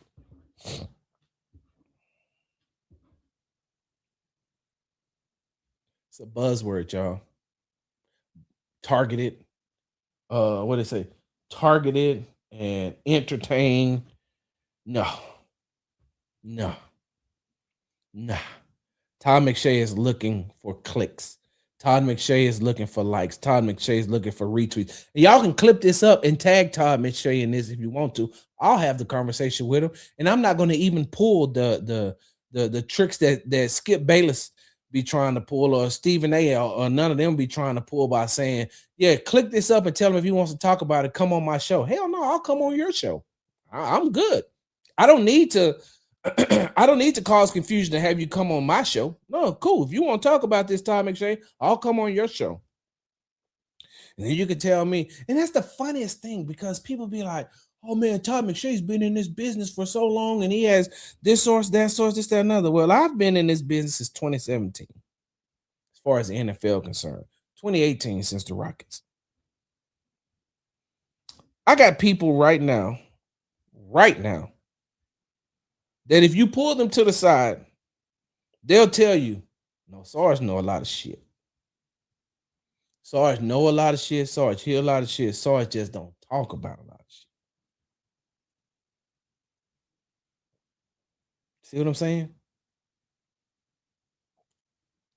S1: It's a buzzword, y'all. Targeted. What did it say? Targeted and entertain. No. Todd McShay is looking for clicks. Todd McShay is looking for likes. Todd McShay is looking for retweets. And y'all can clip this up and tag Todd McShay in this if you want to. I'll have the conversation with him, and I'm not going to even pull the tricks that Skip Bayless be trying to pull, or Stephen A. or none of them be trying to pull by saying, "Yeah, click this up and tell him if he wants to talk about it. Come on my show." Hell no, I'll come on your show. I'm good. I don't need to. I don't need to cause confusion to have you come on my show. No, cool. If you want to talk about this, Todd McShay, I'll come on your show. And then you can tell me. And that's the funniest thing, because people be like, oh man, Todd McShay's been in this business for so long and he has this source, that source, this, that, another. Well, I've been in this business since 2017, as far as the NFL concerned. 2018 since the Rockets. I got people right now, that if you pull them to the side, they'll tell you, no, Sarge know a lot of shit. Sarge know a lot of shit. Sarge hear a lot of shit. Sarge just don't talk about a lot of shit. See what I'm saying?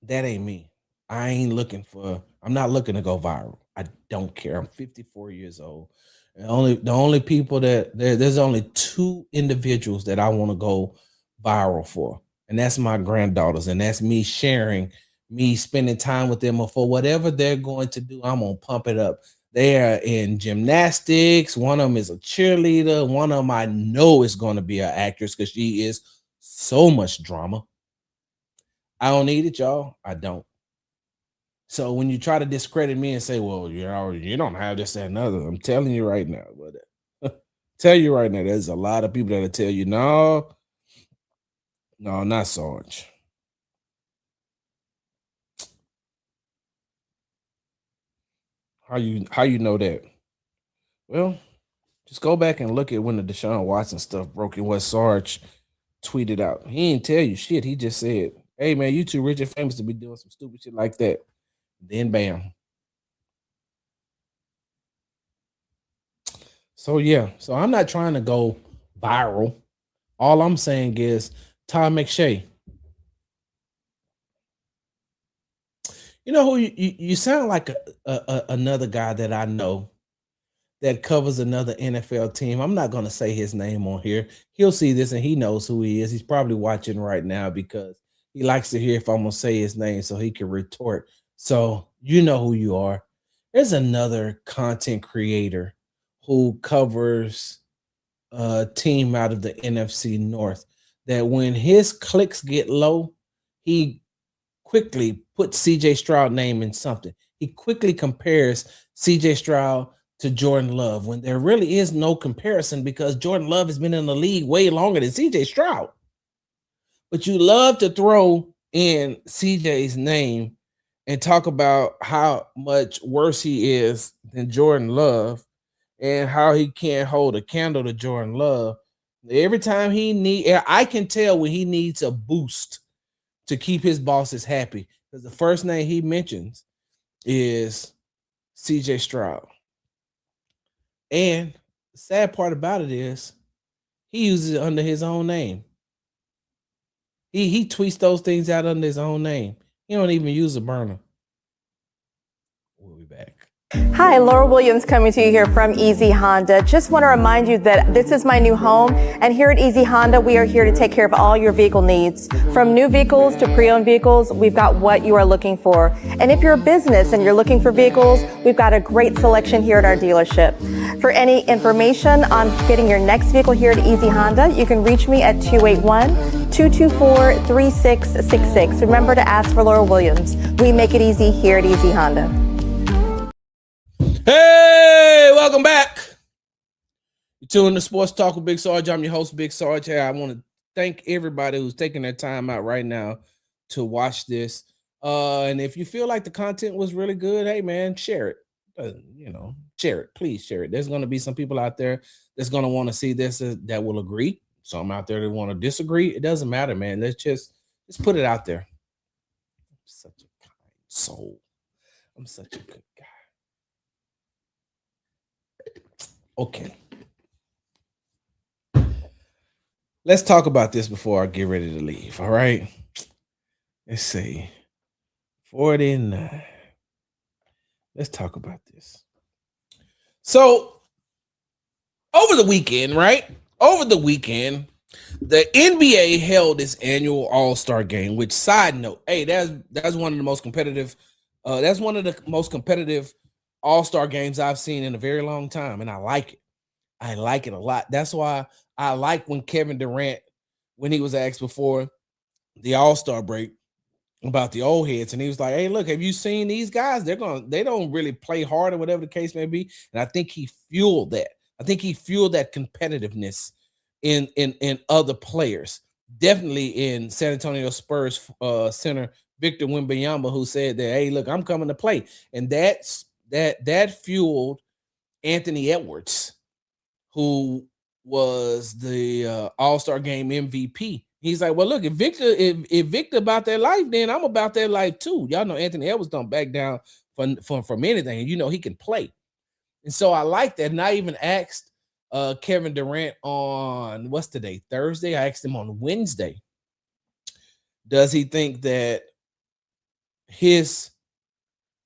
S1: That ain't me. I'm not looking to go viral. I don't care. I'm 54 years old. And the only people there's only two individuals that I want to go viral for. And that's my granddaughters. And that's me sharing, me spending time with them, or for whatever they're going to do, I'm gonna pump it up. They are in gymnastics. One of them is a cheerleader. One of them I know is going to be an actress, because she is so much drama. I don't need it, y'all. I don't. So when you try to discredit me and say, well, you don't have this and another, I'm telling you right now, tell you right now, there's a lot of people that'll tell you, no, not Sarge. How you know that? Well, just go back and look at when the Deshaun Watson stuff broke and what Sarge tweeted out. He didn't tell you shit. He just said, hey man, you too rich and famous to be doing some stupid shit like that. Then bam. So yeah, so I'm not trying to go viral. All I'm saying is, Todd McShay, you know who you sound like another guy that I know that covers another NFL team. I'm not going to say his name on here. He'll see this and he knows who he is. He's probably watching right now because he likes to hear if I'm going to say his name so he can retort. So you know who you are. There's another content creator who covers a team out of the NFC North that when his clicks get low, he quickly puts CJ Stroud name in something. He quickly compares CJ Stroud to Jordan Love when there really is no comparison, because Jordan Love has been in the league way longer than CJ Stroud. But you love to throw in CJ's name and talk about how much worse he is than Jordan Love and how he can't hold a candle to Jordan Love. Every time I can tell when he needs a boost to keep his bosses happy, because the first name he mentions is CJ Stroud. And the sad part about it is he uses it under his own name. He tweets those things out under his own name. He don't even use a burner. We'll be back.
S3: Hi, Laura Williams coming to you here from Easy Honda. Just want to remind you that this is my new home, and here at Easy Honda, we are here to take care of all your vehicle needs. From new vehicles to pre-owned vehicles, we've got what you are looking for. And if you're a business and you're looking for vehicles, we've got a great selection here at our dealership. For any information on getting your next vehicle here at Easy Honda, you can reach me at 281-224-3666. Remember to ask for Laura Williams. We make it easy here at Easy Honda.
S1: Hey, welcome back. You're tuning to Sports Talk with Big Sarge. I'm your host, Big Sarge. Hey, I want to thank everybody who's taking their time out right now to watch this. And if you feel like the content was really good, hey man, share it. Share it. Please share it. There's going to be some people out there that's going to want to see this that will agree. Some out there that want to disagree. It doesn't matter, man. Let's just put it out there. I'm such a kind soul. I'm such a good guy. Okay. Let's talk about this before I get ready to leave. All right. Let's see. 49. Let's talk about this. So, over the weekend, the NBA held its annual All-Star game, which, side note, hey, that's one of the most competitive, All-Star games I've seen in a very long time, and I like it. I like it a lot. That's why I like when Kevin Durant when he was asked before the All-Star break about the old heads, and he was like, "Hey, look, have you seen these guys? They don't really play hard or whatever the case may be." And I think he fueled that. I think he fueled that competitiveness in other players. Definitely in San Antonio Spurs center Victor Wembanyama, who said that, "Hey, look, I'm coming to play," and that fueled Anthony Edwards, who was the All-Star game MVP. He's like, well, look, if Victor about that life, then I'm about that life too. Y'all know Anthony Edwards don't back down from anything, and you know he can play. And so I like that. And I even asked Kevin Durant on what's today? Thursday. I asked him on Wednesday, does he think that his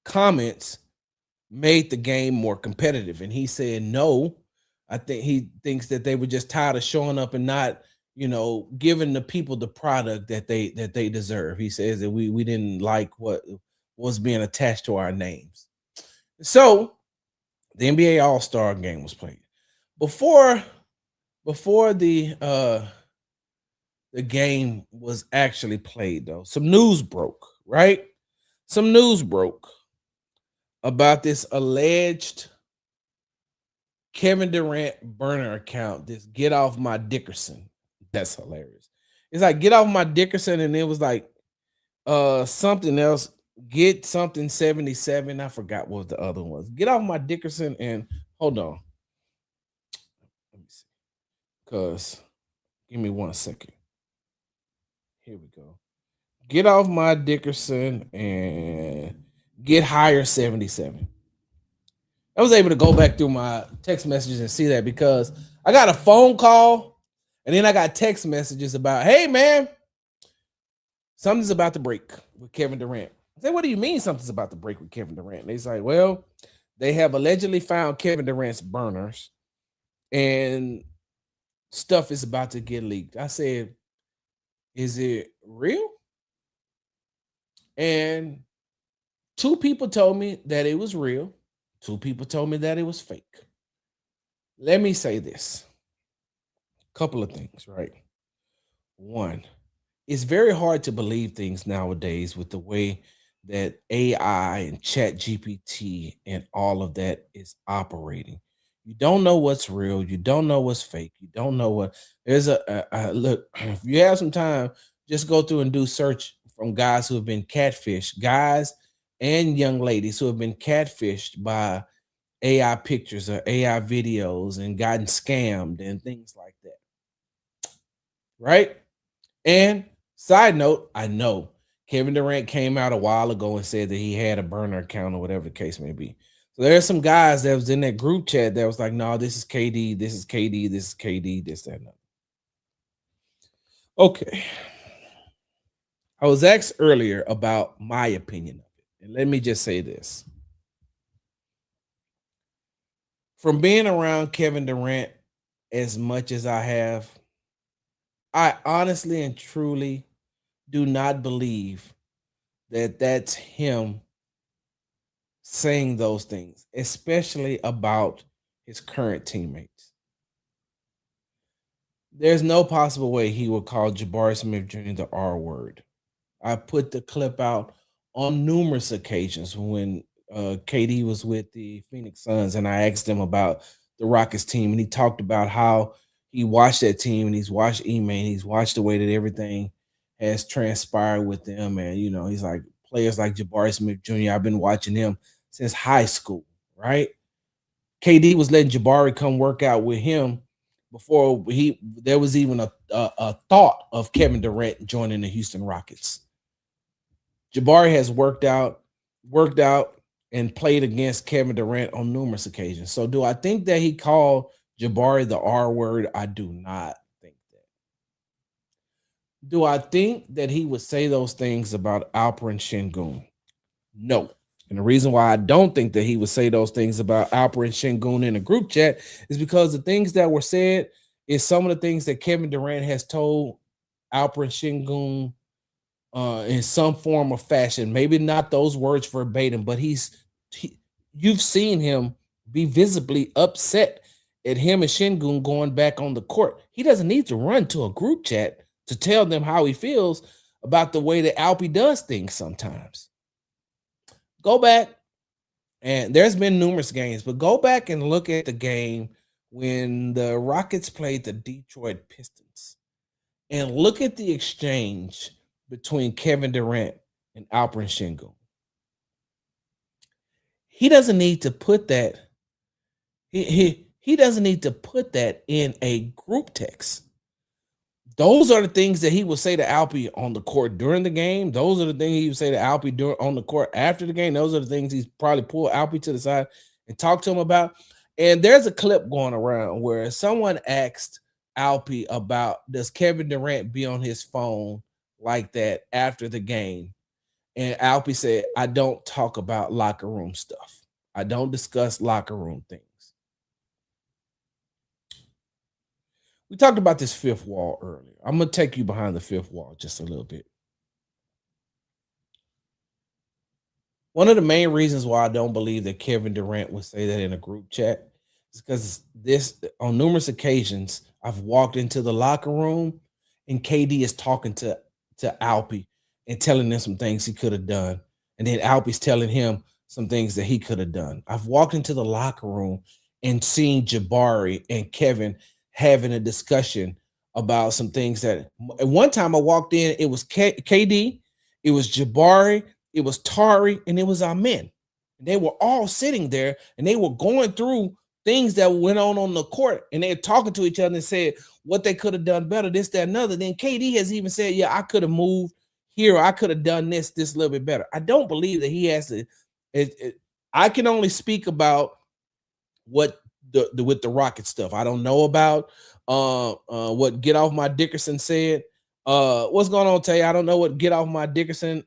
S1: comments made the game more competitive? And he said no. I think he thinks that they were just tired of showing up and not, giving the people the product that they deserve. He says that we didn't like what was being attached to our names. So the NBA All-Star game was played. Before the game was actually played, though, some news broke, right? Some news broke about this alleged Kevin Durant burner account, this Get Off My Dickerson. That's hilarious. It's like Get Off My Dickerson, and it was like something else. Get something 77. I forgot what the other one was. Get Off My Dickerson, and hold on. Let me see. Cause give me 1 second. Here we go. Get Off My Dickerson and Get Higher 77. I was able to go back through my text messages and see that because I got a phone call and then I got text messages about, hey, man, something's about to break with Kevin Durant. I said, what do you mean something's about to break with Kevin Durant? And they say, well, they have allegedly found Kevin Durant's burners and stuff is about to get leaked. I said, is it real? And 2 people told me that it was real. 2 people told me that it was fake. Let me say this. A couple of things, right? One, it's very hard to believe things nowadays with the way that AI and Chat GPT and all of that is operating. You don't know what's real. You don't know what's fake. You don't know what. There's a look. If you have some time, just go through and do search from guys who have been catfished, guys and young ladies who have been catfished by AI pictures or AI videos and gotten scammed and things like that. Right? And side note, I know Kevin Durant came out a while ago and said that he had a burner account or whatever the case may be. So there's some guys that was in that group chat that was like, no, this is KD, this is KD, this is KD, this, that, and that. Okay. I was asked earlier about my opinion of it. And let me just say this. From being around Kevin Durant as much as I have, I honestly and truly do not believe that that's him saying those things, especially about his current teammates. There's no possible way he would call Jabari Smith Jr. the R word. I put the clip out on numerous occasions when KD was with the Phoenix Suns, and I asked him about the Rockets team, and he talked about how he watched that team, and he's watched Ime, and he's watched the way that everything has transpired with them, and he's like players like Jabari Smith Jr. I've been watching him since high school, right? KD was letting Jabari come work out with him before there was even a thought of Kevin Durant joining the Houston Rockets. Jabari has worked out and played against Kevin Durant on numerous occasions. So do I think that he called Jabari the R word? I do not think that. Do I think that he would say those things about Alperen Sengun? No. And the reason why I don't think that he would say those things about Alperen Sengun in a group chat is because the things that were said is some of the things that Kevin Durant has told Alperen Sengun in some form or fashion. Maybe not those words verbatim, but you've seen him be visibly upset at him and Sengun going back on the court. He doesn't need to run to a group chat to tell them how he feels about the way that Alpy does things sometimes. Go back, and there's been numerous games, but go back and look at the game when the Rockets played the Detroit Pistons, and look at the exchange between Kevin Durant and Alperen Sengun. He doesn't need to put that. He doesn't need to put that in a group text. Those are the things that he would say to Alpy on the court during the game. Those are the things he would say to Alpy on the court after the game. Those are the things he's probably pulled Alpy to the side and talked to him about. And there's a clip going around where someone asked Alpy about, does Kevin Durant be on his phone like that after the game? And Alpy said, I don't talk about locker room stuff. I don't discuss locker room things. We talked about this fifth wall earlier. I'm going to take you behind the fifth wall just a little bit. One of the main reasons why I don't believe that Kevin Durant would say that in a group chat is because on numerous occasions, I've walked into the locker room and KD is talking to Alpy and telling him some things he could have done. And then Alpy's telling him some things that he could have done. I've walked into the locker room and seen Jabari and Kevin having a discussion about some things that at one time I walked in, it was KD, it was Jabari, it was Tari, and it was Amen. And they were all sitting there and they were going through things that went on the court, and they're talking to each other and said what they could have done better, this, that, and other. Then KD has even said, yeah, I could have moved here, or I could have done this a little bit better. I don't believe that he has to. I can only speak about what with the Rocket stuff. I don't know about what Get Off My Dickerson said. What's going on, Tay? I don't know what Get Off My Dickerson,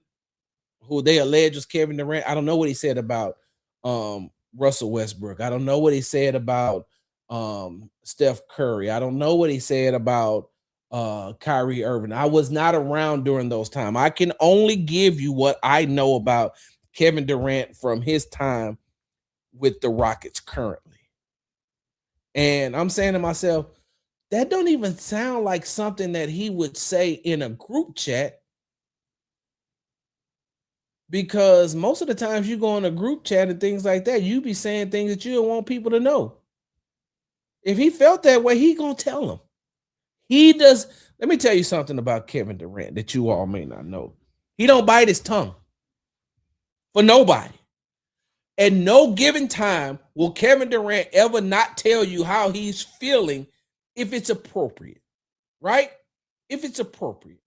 S1: who they allege was Kevin Durant. I don't know what he said about Russell Westbrook. I don't know what he said about Steph Curry. I don't know what he said about Kyrie Irving. I was not around during those times. I can only give you what I know about Kevin Durant from his time with the Rockets currently. And I'm saying to myself, that don't even sound like something that he would say in a group chat, because most of the times you go in a group chat and things like that, you be saying things that you don't want people to know. If he felt that way, he gonna tell them. He does. Let me tell you something about Kevin Durant that you all may not know. He don't bite his tongue for nobody. At no given time will Kevin Durant ever not tell you how he's feeling if it's appropriate, right? If it's appropriate.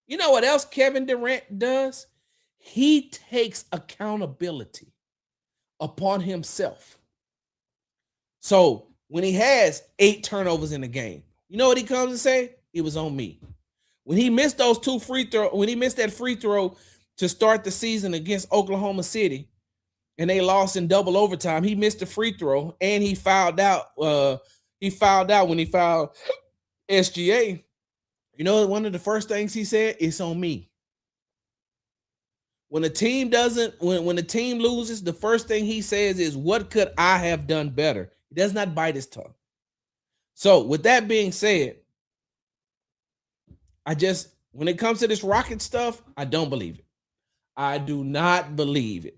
S1: You know what else Kevin Durant does? He takes accountability upon himself. So when he has 8 turnovers in a game, you know what he comes and say? It was on me. When he missed those 2 free throws, when he missed that free throw to start the season against Oklahoma City, and they lost in double overtime, he missed the free throw and he fouled out. He fouled out when he fouled SGA. You know, one of the first things he said, it's on me. When the team doesn't, when the team loses, the first thing he says is, what could I have done better? He does not bite his tongue. So with that being said, when it comes to this Rocket stuff, I don't believe it. I do not believe it.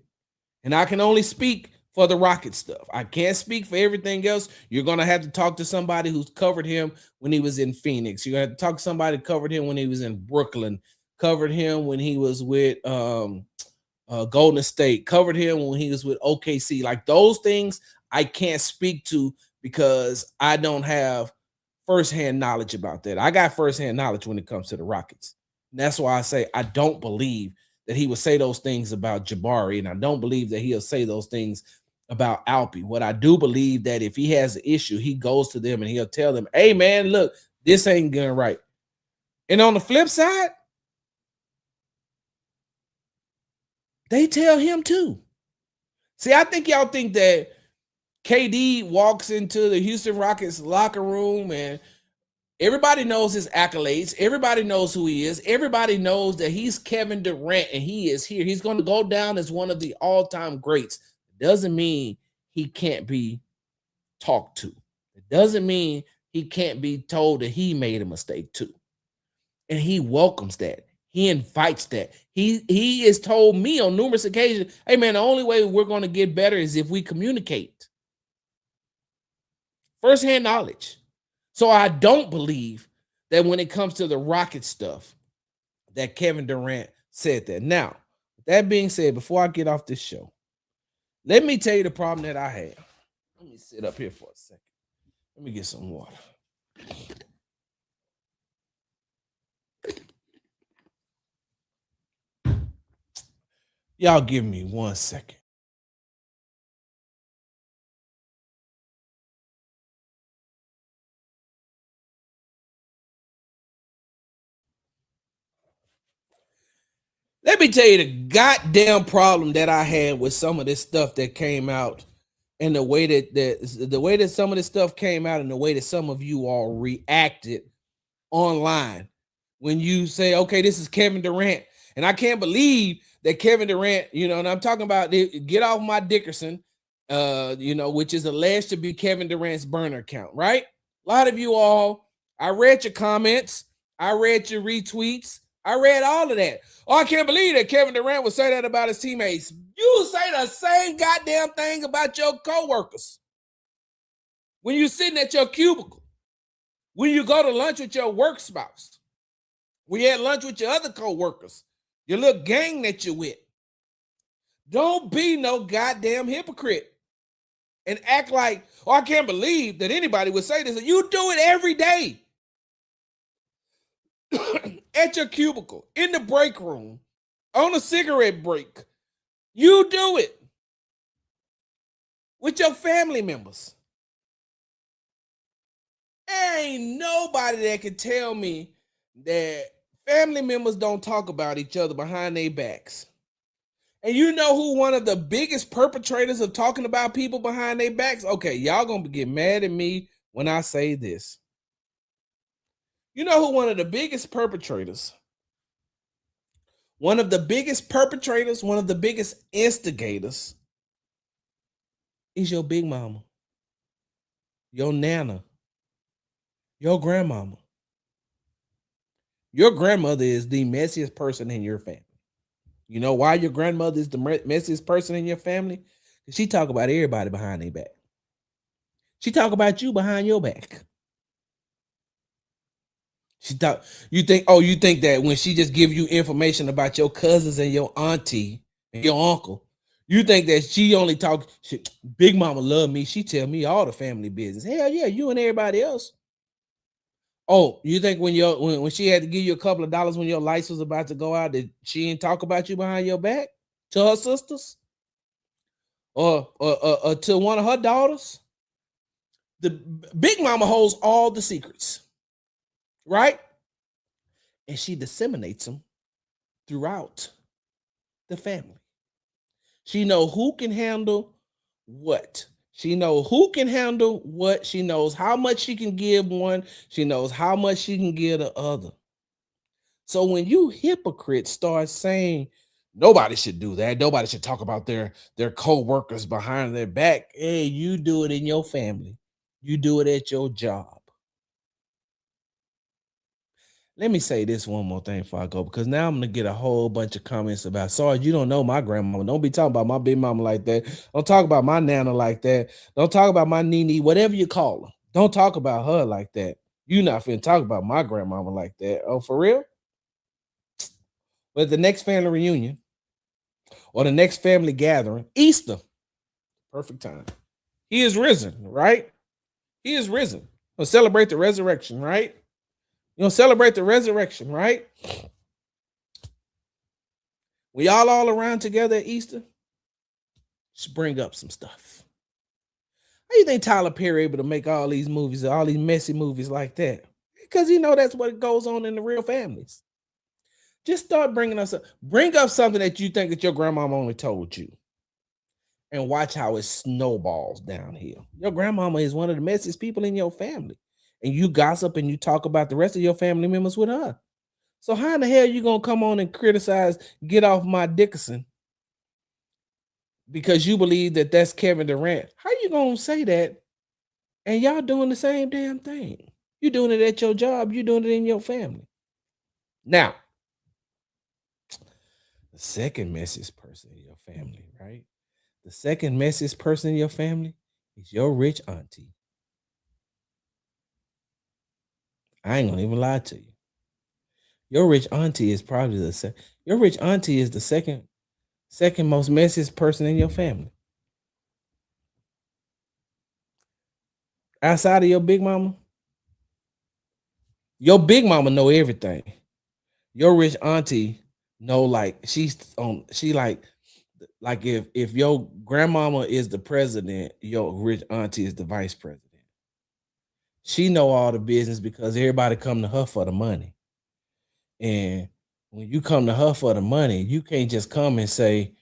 S1: And I can only speak for the Rocket stuff. I can't speak for everything else. You're going to have to talk to somebody who's covered him when he was in Phoenix. You're going to have to talk to somebody who covered him when he was in Brooklyn, covered him when he was with Golden State, covered him when he was with OKC. Like those things I can't speak to because I don't have firsthand knowledge about that. I got firsthand knowledge when it comes to the Rockets. And that's why I say I don't believe that he would say those things about Jabari, and I don't believe that he'll say those things about Alpy. What I do believe that if he has an issue, he goes to them and he'll tell them, hey, man, look, this ain't going right. And on the flip side, they tell him too. See, I think y'all think that KD walks into the Houston Rockets locker room and everybody knows his accolades. Everybody knows who he is. Everybody knows that he's Kevin Durant and he is here. He's going to go down as one of the all-time greats. It doesn't mean he can't be talked to. It doesn't mean he can't be told that he made a mistake too. And he welcomes that. He invites that. He has told me on numerous occasions, hey man, the only way we're going to get better is if we communicate. Firsthand knowledge. So I don't believe that when it comes to the Rocket stuff, that Kevin Durant said that. Now, that being said, before I get off this show, let me tell you the problem that I had. Let me sit up here for a second. Let me get some water. Y'all give me 1 second. Let me tell you the goddamn problem that I had with some of this stuff that came out, and the way that some of this stuff came out, and the way that some of you all reacted online when you say, okay, this is Kevin Durant. And I can't believe that Kevin Durant, and I'm talking about get off my Dickerson, which is alleged to be Kevin Durant's burner account, right? A lot of you all, I read your comments, I read your retweets, I read all of that. Oh, I can't believe that Kevin Durant would say that about his teammates. You say the same goddamn thing about your coworkers. When you're sitting at your cubicle, when you go to lunch with your work spouse, when you had lunch with your other coworkers, your little gang that you're with. Don't be no goddamn hypocrite and act like, oh, I can't believe that anybody would say this. You do it every day. At your cubicle, in the break room, on a cigarette break. You do it with your family members. There ain't nobody that can tell me that family members don't talk about each other behind their backs. And you know who one of the biggest perpetrators of talking about people behind their backs? Okay, y'all gonna get mad at me when I say this. You know who one of the biggest perpetrators, one of the biggest instigators is your big mama, your nana, your grandmama. Your grandmother is the messiest person in your family. You know why your grandmother is the messiest person in your family? Because she talk about everybody behind their back. She talk about you behind your back. You think that when she just give you information about your cousins and your auntie and your uncle, you think that she only talk, Big Mama love me, she tell me all the family business. Hell yeah, you and everybody else. Oh, you think when she had to give you a couple of dollars when your lights was about to go out, that she didn't talk about you behind your back to her sisters or to one of her daughters? The Big Mama holds all the secrets, right? And she disseminates them throughout the family. She know who can handle what. She knows who can handle what. She knows how much she can give one. She knows how much she can give the other. So when you hypocrites start saying nobody should do that, nobody should talk about their co-workers behind their back, hey, you do it in your family. You do it at your job. Let me say this one more thing before I go, because now I'm going to get a whole bunch of comments about, sorry, you don't know my grandmama. Don't be talking about my big mama like that. Don't talk about my nana like that. Don't talk about my nene, whatever you call her. Don't talk about her like that. You not finna talk about my grandmama like that. Oh, for real? But the next family reunion or the next family gathering, Easter, perfect time. He is risen, right? He is risen. We'll celebrate the resurrection, right? Celebrate the resurrection, right? We all around together at Easter. Just bring up some stuff. How do you think Tyler Perry able to make all these movies, all these messy movies like that? Because that's what goes on in the real families. Just start bring up something that you think that your grandmama only told you, and watch how it snowballs downhill. Your grandmama is one of the messiest people in your family. And you gossip and you talk about the rest of your family members with her. So how in the hell you gonna come on and criticize Get Off My Dickerson because you believe that that's Kevin Durant? How you gonna say that And y'all doing the same damn thing. You doing it at your job, you doing it in your family. Now, the second messiest person in your family, right? The second messiest person in your family is your rich auntie. I ain't gonna even lie to you. Your rich auntie is probably your rich auntie is the second most messiest person in your family. Outside of your big mama, your big mama know everything. Your rich auntie know like she like if your grandmama is the president, your rich auntie is the vice president. She know all the business because everybody come to her for the money. And when you come to her for the money, you can't just come and say,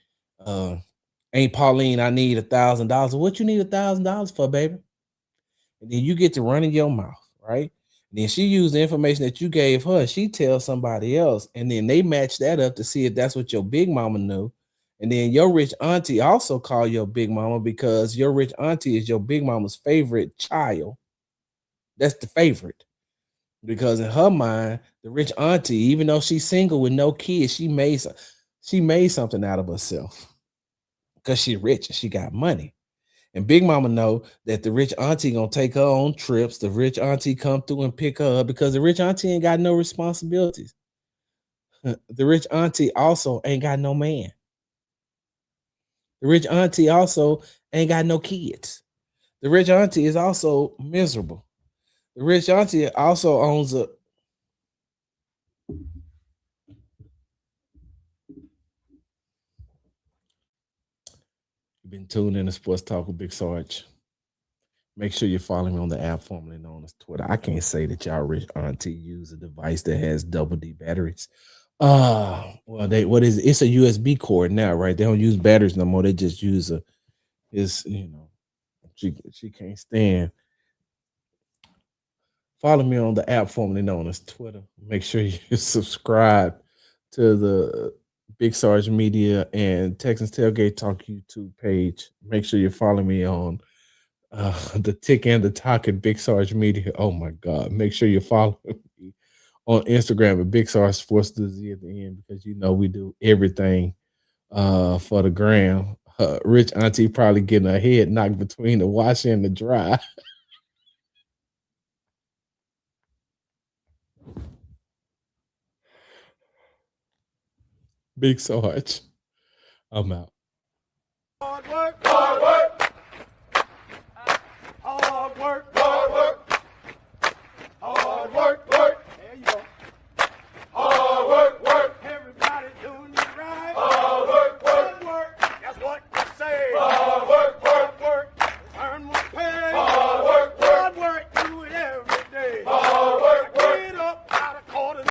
S1: "Ain't Pauline, I need $1,000." What you need $1,000 for, baby? And then you get to running your mouth, right? And then she used the information that you gave her. She tells somebody else, and then they match that up to see if that's what your big mama knew. And then your rich auntie also call your big mama because your rich auntie is your big mama's favorite child. That's the favorite. Because in her mind, the rich auntie, even though she's single with no kids, she made something out of herself because she rich and she got money. And Big Mama know that the rich auntie gonna take her on trips. The rich auntie come through and pick her up because the rich auntie ain't got no responsibilities. The rich auntie also ain't got no man. The rich auntie also ain't got no kids. The rich auntie is also miserable. The rich auntie also owns a. You've been tuned in to Sports Talk with Big Sarge. Make sure you follow me on the app formerly known as Twitter. I can't say that y'all rich auntie use a device that has double D batteries. Well, what is it? It's a USB cord now, right? They don't use batteries no more. They just use she can't stand. Follow me on the app formerly known as Twitter. Make sure you subscribe to the Big Sarge Media and Texans Tailgate Talk YouTube page. Make sure you follow me on the Tick and the Talk at Big Sarge Media. Oh my God. Make sure you follow me on Instagram at Big Sarge Sports to Z at the end because you know we do everything for the gram. Rich Auntie probably getting her head knocked between the wash and the dry. Big Sarge. I'm out.